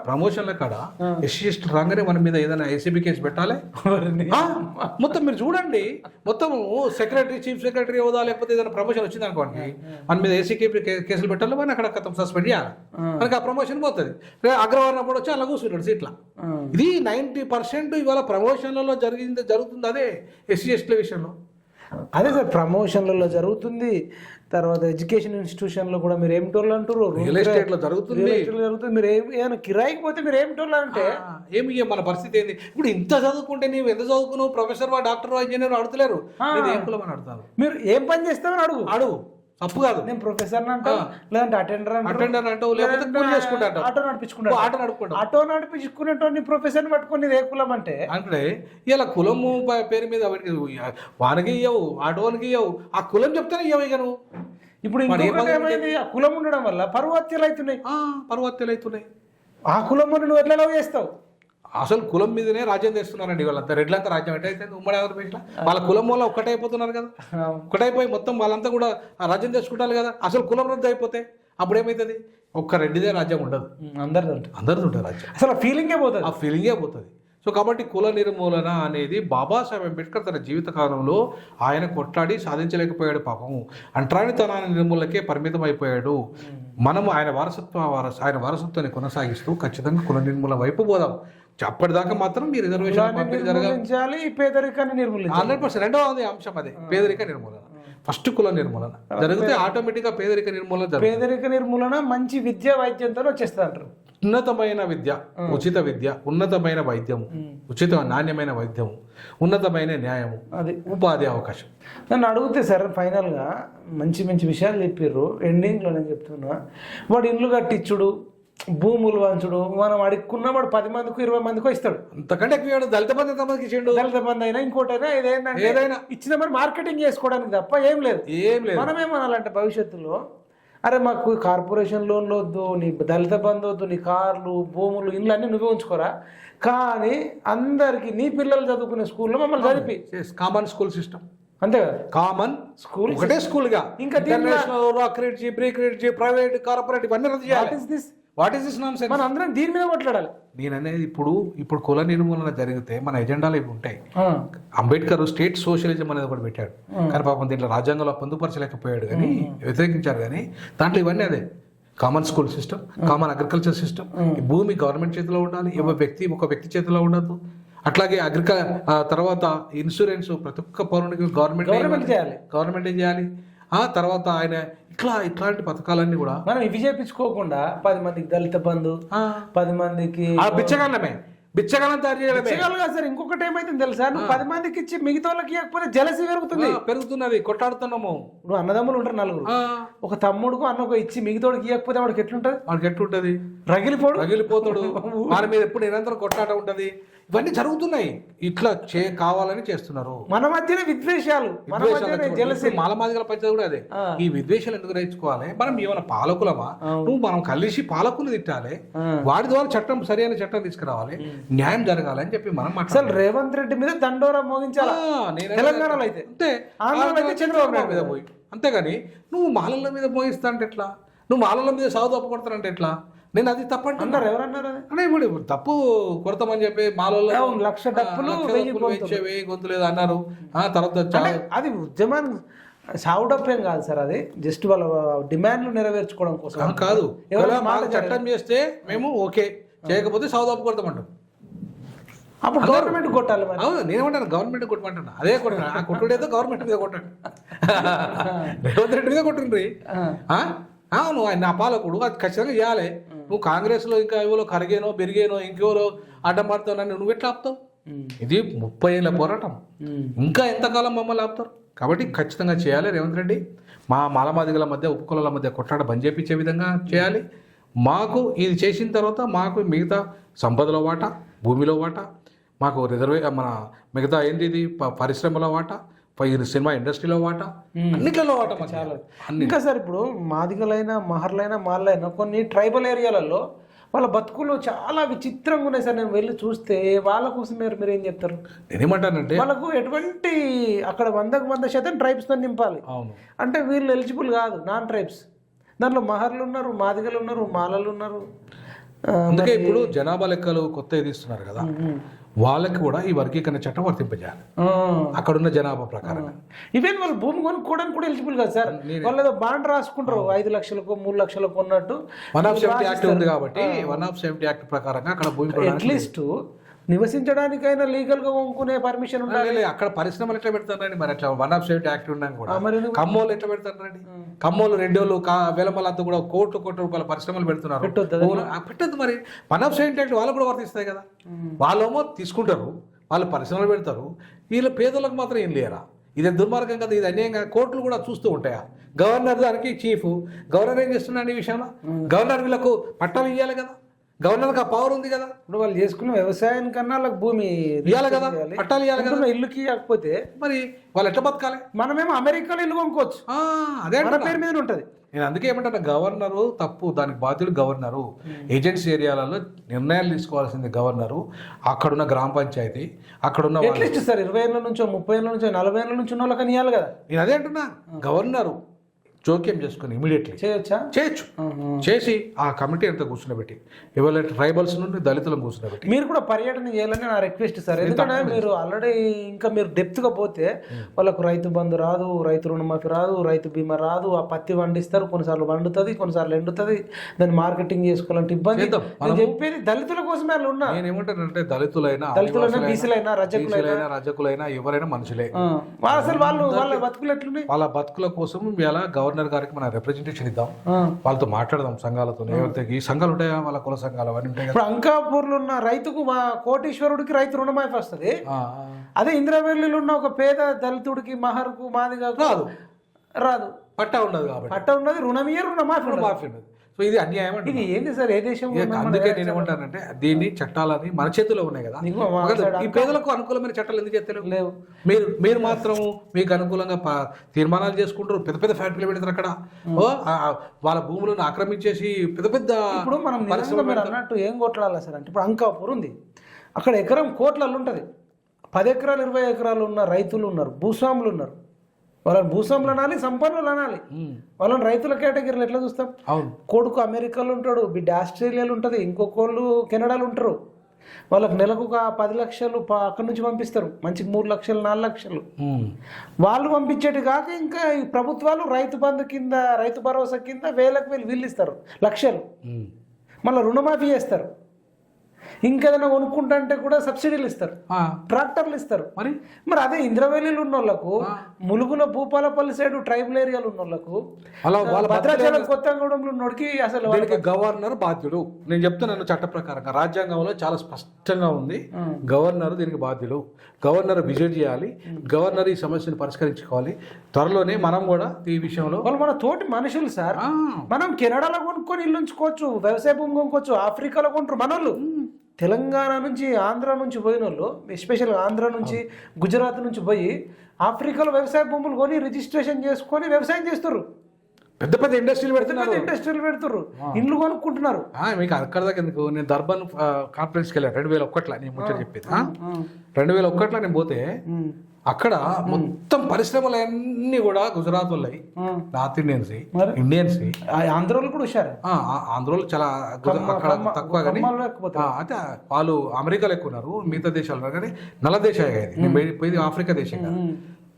ప్రమోషన్ల కాడ ఎస్సీ ఎస్టీ రాగానే మన మీద ఏదైనా ఏసీబీ కేసు పెట్టాలి. మొత్తం మీరు చూడండి, మొత్తం సెక్రటరీ, చీఫ్ సెక్రటరీ హోదా లేకపోతే ఏదైనా ప్రమోషన్ వచ్చింది అనుకోండి, మన మీద ఏసీ కేసులు పెట్టాలి, మన అక్కడ కథం సస్పెండ్ చేయాలి, మనకి ఆ ప్రమోషన్ పోతుంది. అగ్రవర్ణ కూడా వచ్చి అలా కూర్చుంటాడు సీట్ల. ఇది 90% ఇవాళ ప్రమోషన్లలో జరుగుతుంది అదే ఎస్సీ ఎస్టీల విషయంలో. అదే సార్ ప్రమోషన్లలో జరుగుతుంది. తర్వాత ఎడ్యుకేషన్ ఇన్స్టిట్యూషన్లో కూడా మీరు ఏమిటోళ్ళు అంటారు, రియల్ ఎస్టేట్లో జరుగుతుంది. మీరు ఏమైనా కిరాయికి పోతే మీరు ఏమిటోళ్ళు అంటే ఏమి మన పరిస్థితి ఏంది? ఇప్పుడు ఇంత చదువుకుంటే నీవు ఎంత చదువుకున్నావు, ప్రొఫెసర్ డాక్టర్ ఇంజనీర్ అడుగుతలేరు, ఏం కులం అని అడుగుతారు. మీరు ఏం పని చేస్తామని అడుగు తప్పు కాదు. నేను ప్రొఫెసర్ అంటావు, లేదంటే అటెండర్ అంటావు, లేకపోతే ఆటో నడిపించుకునేటోని ప్రొఫెసర్ పట్టుకుని ఏ కులం అంటే ఇలా కులము పేరు మీద వానికి ఇవ్వవు, ఆటోనికి ఇవ్వవు, ఆ కులం చెప్తానే ఇవ్వవు. ఇక నువ్వు ఇప్పుడు ఏమైంది, ఆ కులం ఉండడం వల్ల పరువు హత్యలు అవుతున్నాయి. ఆ కులం నువ్వు ఎట్లా లవ్ చేస్తావు? అసలు కులం మీదనే రాజ్యం చేస్తున్నారండి వాళ్ళంతా. రెడ్లంతా రాజ్యం ఎట్టయితే ఉమ్మడి ఆంధ్రప్రదేశ్లో వాళ్ళ కులం వల్ల ఒక్కటైపోతున్నారు కదా. ఒక్కటైపోయి మొత్తం వాళ్ళంతా కూడా రాజ్యం చేసుకుంటారు కదా. అసలు కులం రద్దు అయిపోతే అప్పుడు ఏమవుతుంది? ఒక్క రెడ్డిదే రాజ్యం ఉండదు, అందరిది ఉంటుంది రాజ్యం. అసలు ఆ ఫీలింగే పోతుంది. సో కాబట్టి కుల నిర్మూలన అనేది బాబాసాహెబ్ అంబేద్కర్ తన జీవిత కాలంలో ఆయన కొట్లాడి సాధించలేకపోయాడు. పాపం అంటరానితనాన్ని నిర్మూలనకే పరిమితం అయిపోయాడు. మనం ఆయన వారసత్వాన్ని కొనసాగిస్తూ ఖచ్చితంగా కుల నిర్మూలన వైపు పోదాం. అప్పటిదాకా మాత్రం మీ రిజర్వేషన్ నిర్మూలించాలి, పేదరికాన్ని నిర్మూలించాలి. 100%. రెండవది అంశం అదే పేదరిక నిర్మూలన. ఫస్ట్ కుల నిర్మూలన జరిగితే ఆటోమేటిక్గా పేదరిక నిర్మూలన మంచి విద్య వైద్యంతో వచ్చేస్తా అంటారు. ఉన్నతమైన విద్య, ఉచిత విద్య, ఉన్నతమైన వైద్యము, ఉచిత నాణ్యమైన వైద్యము, ఉన్నతమైన న్యాయము, అది ఉపాధి అవకాశం. నన్ను అడిగితే సార్ ఫైనల్గా మంచి విషయాలు చెప్పారు. ఎండింగ్లో నేను చెప్తున్నా, వాడు ఇండ్లు కట్టించుడు, భూములు వంచుడు, మనం అడుక్కున్నా వాడు 10 మందికి 20 మందికో ఇస్తాడు. అంతకంటే దళిత బంధు ఎంతమందికి ఇచ్చిండు? దళిత బంధు అయినా ఇంకోటైనా ఏదైనా ఇచ్చిన మరి మార్కెటింగ్ చేసుకోవడానికి తప్ప ఏం లేదు. మనమేమనాలంటే భవిష్యత్తులో అరే మాకు కార్పొరేషన్ లోన్లు వద్దు, నీ దళిత బంధు వద్దు, నీ కార్లు, భూములు, ఇండ్లు అన్నీ నువ్వే ఉంచుకోరా, కానీ అందరికి నీ పిల్లలు చదువుకునే స్కూల్లో మమ్మల్ని చదివి కామన్ స్కూల్ సిస్టమ్. అంతే కదా, కామన్ స్కూల్ ఒకటే స్కూల్ గా ఇంకా ప్రైవేట్ కార్పొరేట్ ఇవన్నీ రద్దు చేయాలి. What is this nonsense? మనం అందరం దీని మీద కొట్లాడాలి. నేననేది ఇప్పుడు కుల నిర్మూలన జరిగితే మన ఎజెండాలు ఇవి ఉంటాయి. అంబేద్కర్ స్టేట్ సోషలిజం అనేది ఒకటి పెట్టాడు, కానీ పాపం దీంట్లో రాజ్యాంగంలో పొందుపరచలేకపోయాడు, కానీ వ్యతిరేకించారు. కానీ దాంట్లో ఇవన్నీ అదే common school system, common agriculture system. భూమి గవర్నమెంట్ చేతిలో ఉండాలి, ఒక వ్యక్తి చేతిలో ఉండదు. అట్లాగే తర్వాత ఇన్సూరెన్స్ ప్రతి ఒక్క పౌరునికి గవర్నమెంట్ ఏం చేయాలి. తర్వాత ఆయన ఇట్లాంటి పథకాలన్నీ కూడా మనం ఇవి చేపించుకోకుండా 10 మందికి దళిత బంధు, 10 మందికి బిచ్చగాలం తయారు చేయడమే సార్. ఇంకొకటి ఏమైతుంది తెలుసా, నువ్వు 10 మందికి ఇచ్చి మిగతా వాళ్ళకి ఇవ్వకపోతే జలసి పెరుగుతున్నది, కొట్లాడుతున్నాము. ఇప్పుడు అన్నదమ్ములు ఉంటారు 4, ఒక తమ్ముడుకు అన్నకు ఇచ్చి మిగతాడికి ఇవ్వకపోతే వాడికి ఎట్లుంటది? రగిలిపోతాడు. వారి మీద ఎప్పుడు నిరంతరం కొట్లాట ఉంటది. ఇవన్నీ జరుగుతున్నాయి. ఇట్లా కావాలని చేస్తున్నారు. మన మధ్యనే విద్వేషాలు, మాలమాదిగల పంచాయతీ కూడా అదే. ఈ విద్వేషాలు ఎందుకు నేర్చుకోవాలి? మనం ఏమైనా పాలకులమా? మనం కలిసి పాలకులు తిట్టాలి, వాడి ద్వారా సరైన చట్టం తీసుకురావాలి, న్యాయం జరగాలని చెప్పి మనం అసలు రేవంత్ రెడ్డి మీద దండోరా మోగించాలి. తెలంగాణలో అయితే అంతే, చంద్రబాబు నాయుడు మీద పోయి. అంతేగాని నువ్వు మాలల మీద మోగిస్తా అంటే ఎట్లా? నువ్వు మాలల మీద సాగు తప్పు కొడతానంటే ఎట్లా? నేను అది తప్పంటున్నారు. ఎవరన్నారు అంటే ఇప్పుడు తప్పు కొడతామని చెప్పి మాలలో 1,00,000 డబ్బులు 1000 గొంతు లేదు అన్నారు. తర్వాత అది ఉద్యమాన్ని సావుడప్పేం కాదు సార్, అది జస్ట్ వాళ్ళ డిమాండ్లు నెరవేర్చుకోవడం కోసం కాదు. చట్టం చేస్తే మేము ఓకే, చేయకపోతే సాగు తప్పు కొడతామంటాం. అప్పుడు గవర్నమెంట్ కొట్టాలి మరి. అవును, నేనేమంటాను గవర్నమెంట్ కొట్టమంటాను. అదే కొట్టాను, ఆ కొట్టుడేదో గవర్నమెంట్ మీద కొట్టాడు. రేవంత్ రెడ్డి మీద కొట్టుండ్రి. అవును, ఆయన నా పాలకుడు, అది ఖచ్చితంగా చేయాలి. నువ్వు కాంగ్రెస్లో ఇంకా ఎవరో కరిగేనో బెరిగేనో ఇంకెవరో అడ్డం పడుతావు, నువ్వు ఎట్లా ఆపుతావు? ఇది 30 ఏళ్ళ పోరాటం, ఇంకా ఎంతకాలం మమ్మల్ని ఆపుతారు? కాబట్టి ఖచ్చితంగా చేయాలి రేవంత్ రెడ్డి. మా మాలమాదిగల మధ్య ఉపకులాల మధ్య కొట్లాట బంద్ చేయించే విధంగా చేయాలి. మాకు ఇది చేసిన తర్వాత మాకు మిగతా సంపదలో వాటా, భూమిలో వాటా, మాకు మన మిగతా ఏంటి ఇది పరిశ్రమలో వాటా, సినిమా ఇండస్ట్రీలో వాటా, అన్నిట్లలో వాటా చాలా. ఇంకా సార్ ఇప్పుడు మాదిగలైనా మహర్లైనా మాళ్ళైనా కొన్ని ట్రైబల్ ఏరియాలలో వాళ్ళ బతుకులు చాలా విచిత్రంగా ఉన్నాయి సార్. నేను వెళ్ళి చూస్తే వాళ్ళ కోసం మీరు ఏం చెప్తారు? నేనేమంటానంటే వాళ్ళకు ఎటువంటి అక్కడ 100% ట్రైబ్స్తో నింపాలి. అంటే వీళ్ళు ఎలిజిబుల్ కాదు, నాన్ ట్రైబ్స్. దాంట్లో మహర్లు ఉన్నారు, మాదిగలు ఉన్నారు, మాలలు ఉన్నారు. అందుకే ఇప్పుడు జనాభా లెక్కలు కొత్త ఇస్తున్నారు కదా, వాళ్ళకి కూడా ఈ వర్గీకరణ చట్టం వర్తింపజేయాలి అక్కడున్న జనాభా ప్రకారం. ఈవెన్ వాళ్ళు భూమి కొనుక్కోవడానికి కూడా ఎలిజిబుల్ కాదు సార్. వాళ్ళు ఏదో బాండ్ రాసుకుంటారు 5 లక్షలకు 3 లక్షలకు ఉన్నట్టు. 170 యాక్ట్ ఉంది కాబట్టి 170 యాక్ట్ ప్రకారంగా అక్కడ భూమి అట్లీస్ట్ నివసించడానికైనా లీగల్ గా కొనుక్కునే పర్మిషన్ ఉండాలి. అక్కడ పరిశ్రమలు ఎట్లా పెడతారండి మరి? అట్లా 170 యాక్ట్ ఉన్నాను కూడా కమ్మోలు ఎట్లా పెడతారండి? కమ్మోలు 2 రోజులు వేలమలంతా కూడా కోట్ల రూపాయల పరిశ్రమలు పెడుతున్నారు. పెట్టద్దు మరి. 170 యాక్ట్ వాళ్ళకు కూడా వర్తిస్తాయి కదా. వాళ్ళేమో తీసుకుంటారు, వాళ్ళు పరిశ్రమలు పెడతారు, వీళ్ళ పేదలకు మాత్రం ఏం లేరా? ఇది దుర్మార్గం కదా, ఇది అన్యాయంగా. కోర్టులు కూడా చూస్తూ ఉంటాయా? గవర్నర్ దానికి చీఫ్, గవర్నర్ ఏం చేస్తున్నాడు ఈ విషయంలో? గవర్నర్ వీళ్ళకు పట్టాలు ఇవ్వాలి కదా, గవర్నర్కి ఆ పవర్ ఉంది కదా. ఇప్పుడు వాళ్ళు చేసుకున్న వ్యవసాయం కన్నా వాళ్ళకి భూమి ఇవ్వాలి కదా, పట్టాలు ఇవ్వాలి కదా. ఇల్లుకి ఇవ్వకపోతే మరి వాళ్ళు ఎట్లా బతకాలి? మనమేమో అమెరికాలో ఇల్లు కొనుక్కోవచ్చు, అదే మన పేరు మీద ఉంటుంది. నేను అందుకే ఏమంటాను, గవర్నరు తప్పు, దానికి బాధ్యులు గవర్నరు. ఏజెన్సీ ఏరియాలలో నిర్ణయాలు తీసుకోవాల్సింది గవర్నరు, అక్కడున్న గ్రామ పంచాయతీ, అక్కడున్న అట్లీస్ట్ సార్ 20 ఏళ్ళ నుంచో 30 ఏళ్ళ నుంచో 40 ఏళ్ళ నుంచి ఉన్న వాళ్ళకి ఇవ్వాలి కదా. నేను అదే అంటున్నా, గవర్నరు జోక్యం చేసుకుని ఇమీడియట్లీ చేయొచ్చు. చేసి ఆ కమిటీ అంతా కూర్చున్నబెట్టి ఎవరైతే ట్రైబల్స్ నుండి దళితులను కూర్చున్నబెట్టి మీరు కూడా పర్యటన చేయాలని నా రిక్వెస్ట్ సార్. ఎందుకంటే మీరు ఆల్రెడీ ఇంకా మీరు డెప్త్గా పోతే వాళ్ళకు రైతు బంధు రాదు, రైతు రుణమాఫీ రాదు, రైతు బీమా రాదు. ఆ పత్తి వండిస్తారు, కొన్నిసార్లు వండుతుంది, కొన్నిసార్లు ఎండుతుంది, దాన్ని మార్కెటింగ్ చేసుకోవాలంటే ఇబ్బంది. నేను చెప్పేది దళితుల కోసమే వాళ్ళు ఉన్నా. నేను ఏమంటానంటే దళితులైనా బీసీలైనా రజకులైనా ఎవరైనా మనుషులే. అసలు వాళ్ళ బతుకులు ఎట్లున్నాయి? వాళ్ళ బతుకుల కోసం ఇలా గవర్నర్ గారికి మన రిప్రజెంటేషన్ ఇద్దాం, వాళ్ళతో మాట్లాడదాం, సంఘాలతో. ఈ సంఘాలు ఉంటాయా, వాళ్ళ కుల సంఘాలు అవన్నీ ఉంటాయి. ఇప్పుడు అంకాపూర్లో ఉన్న రైతుకు కోటీశ్వరుడికి రైతు రుణమాఫీ వస్తుంది. అదే ఇంద్రవెల్లిలో ఉన్న ఒక పేద దళితుడికి మహర్కు మాదిగా రాదు. పట్టా ఉండదు కాబట్టి. పట్టా ఉన్నది, రుణమీయ రుణమాఫీ ఉండదు. సో ఇది అన్యాయం అంటే ఇది ఏంటి సార్? ఏ దేశం? అందుకే నేను ఏమంటానంటే దీన్ని చట్టాలని మన చేతిలో ఉన్నాయి కదా. ఈ పేదలకు అనుకూలమైన చట్టాలు ఎందుకు చేస్తలేవు? లేవు. మీరు మాత్రం మీకు అనుకూలంగా తీర్మానాలు చేసుకుంటారు, పెద్ద పెద్ద ఫ్యాక్టరీలు పెడతారు అక్కడ, వాళ్ళ భూములను ఆక్రమించేసి పెద్ద పెద్ద. ఇప్పుడు మనం మీరు అన్నట్టు ఏం కొట్లాడాలి సార్ అంటే, ఇప్పుడు అంకాపూర్ ఉంది, అక్కడ ఎకరం కోట్లలో ఉంటుంది. 10 ఎకరాలు 20 ఎకరాలు ఉన్న రైతులు ఉన్నారు, భూస్వాములు ఉన్నారు. వాళ్ళని భూస్వాములు అనాలి, సంపన్నులు అనాలి. వాళ్ళని రైతుల కేటగిరీలు ఎట్లా చూస్తాం? కొడుకు అమెరికాలో ఉంటాడు, బిడ్డ ఆస్ట్రేలియాలో ఉంటుంది, ఇంకొకళ్ళు కెనడాలో ఉంటారు. వాళ్ళకి నెలకు 10 లక్షలు అక్కడి నుంచి పంపిస్తారు, మంచికి 3 లక్షలు 4 లక్షలు వాళ్ళు పంపించేటి కాక ఇంకా ఈ ప్రభుత్వాలు రైతు బంధు కింద, రైతు భరోసా కింద వేలకు వీళ్ళు ఇస్తారు లక్షలు. మళ్ళీ రుణమాఫీ చేస్తారు. ఇంకేదైనా కొనుక్కుంటే కూడా సబ్సిడీలు ఇస్తారు, ట్రాక్టర్లు ఇస్తారు. మరి అదే ఇంద్రవెల్లిలో ఉన్న వాళ్ళకు, ములుగుల భూపాలపల్లి సైడ్ ట్రైబల్ ఏరియాలు ఉన్న వాళ్ళకు, భద్రాచలం కొత్తగూడెంలో ఉన్నోడికి అసలు గవర్నర్ బాధ్యుడు. నేను చెప్తున్నాను చట్ట ప్రకారంగా రాజ్యాంగంలో చాలా స్పష్టంగా ఉంది, గవర్నర్ దీనికి బాధ్యుడు. గవర్నర్ విజిట్ చేయాలి, గవర్నర్ ఈ సమస్యను పరిష్కరించుకోవాలి. త్వరలోనే మనం కూడా ఈ విషయంలో వాళ్ళు మన తోటి మనుషులు సార్. మనం కెనడాలో కొనుక్కొని ఇల్లు ఉంచుకోవచ్చు, వ్యవసాయ భూమి కొనుక్కోవచ్చు, ఆఫ్రికాలో కొంటారు మనోళ్ళు. తెలంగాణ నుంచి ఆంధ్ర నుంచి పోయిన వాళ్ళు, ఎస్పెషల్గా ఆంధ్ర నుంచి గుజరాత్ నుంచి పోయి ఆఫ్రికాలో వ్యవసాయ భూములు కొని రిజిస్ట్రేషన్ చేసుకొని వ్యవసాయం చేస్తారు. పెద్ద పెద్ద ఇండస్ట్రీలు పెడుతున్నారు, ఇండ్లు కొనుక్కుంటున్నారు. మీకు అక్కడ దాకా ఎందుకు, నేను దర్బాన్ కాన్ఫరెన్స్కి వెళ్ళాను 2001లో. నేను ముచ్చట చెప్పేది 2001లో నేను పోతే అక్కడ మొత్తం పరిశ్రమలన్నీ కూడా గుజరాత్ వాళ్ళవి, నార్త్ ఇండియన్స్, ఆంధ్రోళ్ళు కూడా వచ్చారు. ఆంధ్రోళ్ళు చాలా అక్కడ తక్కువ, కానీ అయితే వాళ్ళు అమెరికాలో ఎక్కువ ఉన్నారు, మిగతా దేశాలు కానీ నల్ల దేశం నేను పోయింది ఆఫ్రికా దేశం కదా,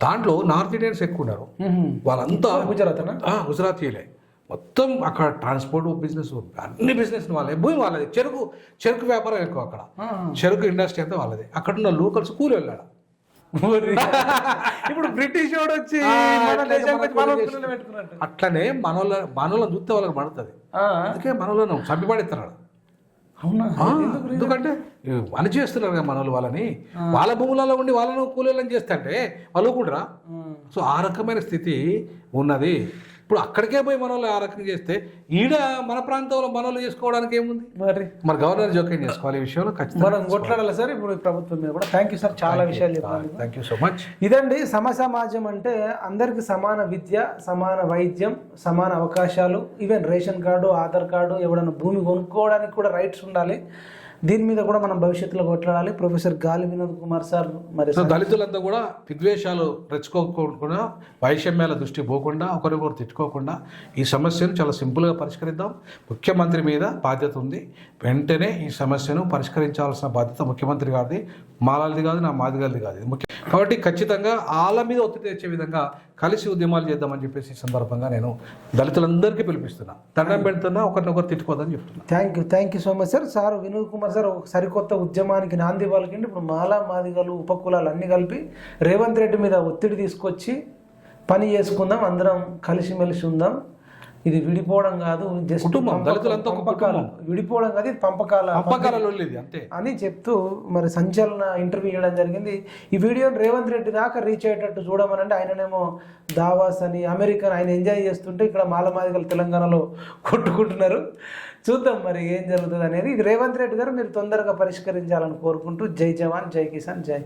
దాంట్లో నార్త్ ఇండియన్స్ ఎక్కువ ఉన్నారు. వాళ్ళంతా గుజరాతీలే, మొత్తం అక్కడ ట్రాన్స్పోర్ట్ బిజినెస్, అన్ని బిజినెస్ వాళ్ళే, భూమి వాళ్ళది, చెరుకు వ్యాపారం ఎక్కువ అక్కడ, చెరుకు ఇండస్ట్రీ అంతా వాళ్ళది. అక్కడ ఉన్న లోకల్స్ కూలి వెళ్ళాడు. ఇప్పుడు బ్రిటిష్ వాడు వచ్చి అట్లనే మనోళ్ళని చూస్తే వాళ్ళకి పడుతుంది. అందుకే మనోళ్ళను చంపిపడిస్తున్నాడు. అవునా? ఎందుకంటే అని చేస్తున్నారు కదా మనోళ్ళు వాళ్ళని, వాళ్ళ భూములలో ఉండి వాళ్ళను కూలీలను చేస్తుంటే వాళ్ళు కూడా. సో ఆ రకమైన స్థితి ఉన్నది. ఇప్పుడు అక్కడికే పోయి మనోళ్ళు ఆ రకంగా చేస్తే ఈడ మన ప్రాంతంలో మనోళ్ళు చేసుకోవడానికి ఏముంది? మరి గవర్నర్ జోక్యం చేసుకోవాలి ఈ విషయంలో ఖచ్చితంగా మనం కొట్లాడాలి సార్ ఇప్పుడు ప్రభుత్వం మీద కూడా. థ్యాంక్ యూ సార్, చాలా విషయాలు చెప్పాలి. Thank you so much. ఇదండి సమసమాజం అంటే అందరికి సమాన విద్య, సమాన వైద్యం, సమాన అవకాశాలు, even ration card, Aadhaar card, ఎవడన్నా భూమి కొనుక్కోవడానికి కూడా రైట్స్ ఉండాలి. దీని మీద కూడా మనం భవిష్యత్తులో కొట్లాడాలి. ప్రొఫెసర్ గాలి వినోద్ కుమార్ సార్ మరి దళితులంతా కూడా విద్వేషాలు రెచ్చుకోకుండా, వైషమ్యాల దృష్టి పోకుండా, ఒకరికొకరు తిట్టుకోకుండా ఈ సమస్యను చాలా సింపుల్గా పరిష్కరిద్దాం. ముఖ్యమంత్రి మీద బాధ్యత ఉంది. వెంటనే ఈ సమస్యను పరిష్కరించాల్సిన బాధ్యత ముఖ్యమంత్రి గారిది, మాలాది కాదు, నా మాదిగలది కాదు. ఇది ముఖ్యం కాబట్టి ఖచ్చితంగా వాళ్ళ మీద ఒత్తిడి తెచ్చే విధంగా కలిసి ఉద్యమాలు చేద్దామని చెప్పేసి ఈ సందర్భంగా నేను దళితులందరికీ పిలిపిస్తున్నా, దండం పెడుతున్నా, ఒకరినొకరు తిట్టుకోదని చెప్తున్నా. Thank you so much sir. Sir Vinod Kumar sir ఒక సరికొత్త ఉద్యమానికి నాంది పలికిండి. ఇప్పుడు మాలా మాదిగలు, ఉపకులాలు అన్నీ కలిపి రేవంత్ రెడ్డి మీద ఒత్తిడి తీసుకొచ్చి పని చేసుకుందాం, అందరం కలిసిమెలిసి ఉందాం. ఇది విడిపోవడం కాదు, జస్ట్ కుటుంబం, దళితులంతా విడిపోవడం కాదు, ఇది పంపకాలలో అంతే అని చెప్తూ మరి సంచలన ఇంటర్వ్యూ ఇవ్వడం జరిగింది. ఈ వీడియోని రేవంత్ రెడ్డి దాకా రీచ్ అయ్యేటట్టు చూడమనంటే ఆయననేమో దావాస్ అని అమెరికన్ ఆయన ఎంజాయ్ చేస్తుంటే ఇక్కడ మాలమాదిగలు తెలంగాణలో కొట్టుకుంటున్నారు. చూద్దాం మరి ఏం జరుగుతుంది అనేది. ఇది రేవంత్ రెడ్డి గారు మీరు తొందరగా పరిష్కరించాలని కోరుకుంటూ జై జవాన్, జై కిసాన్, జై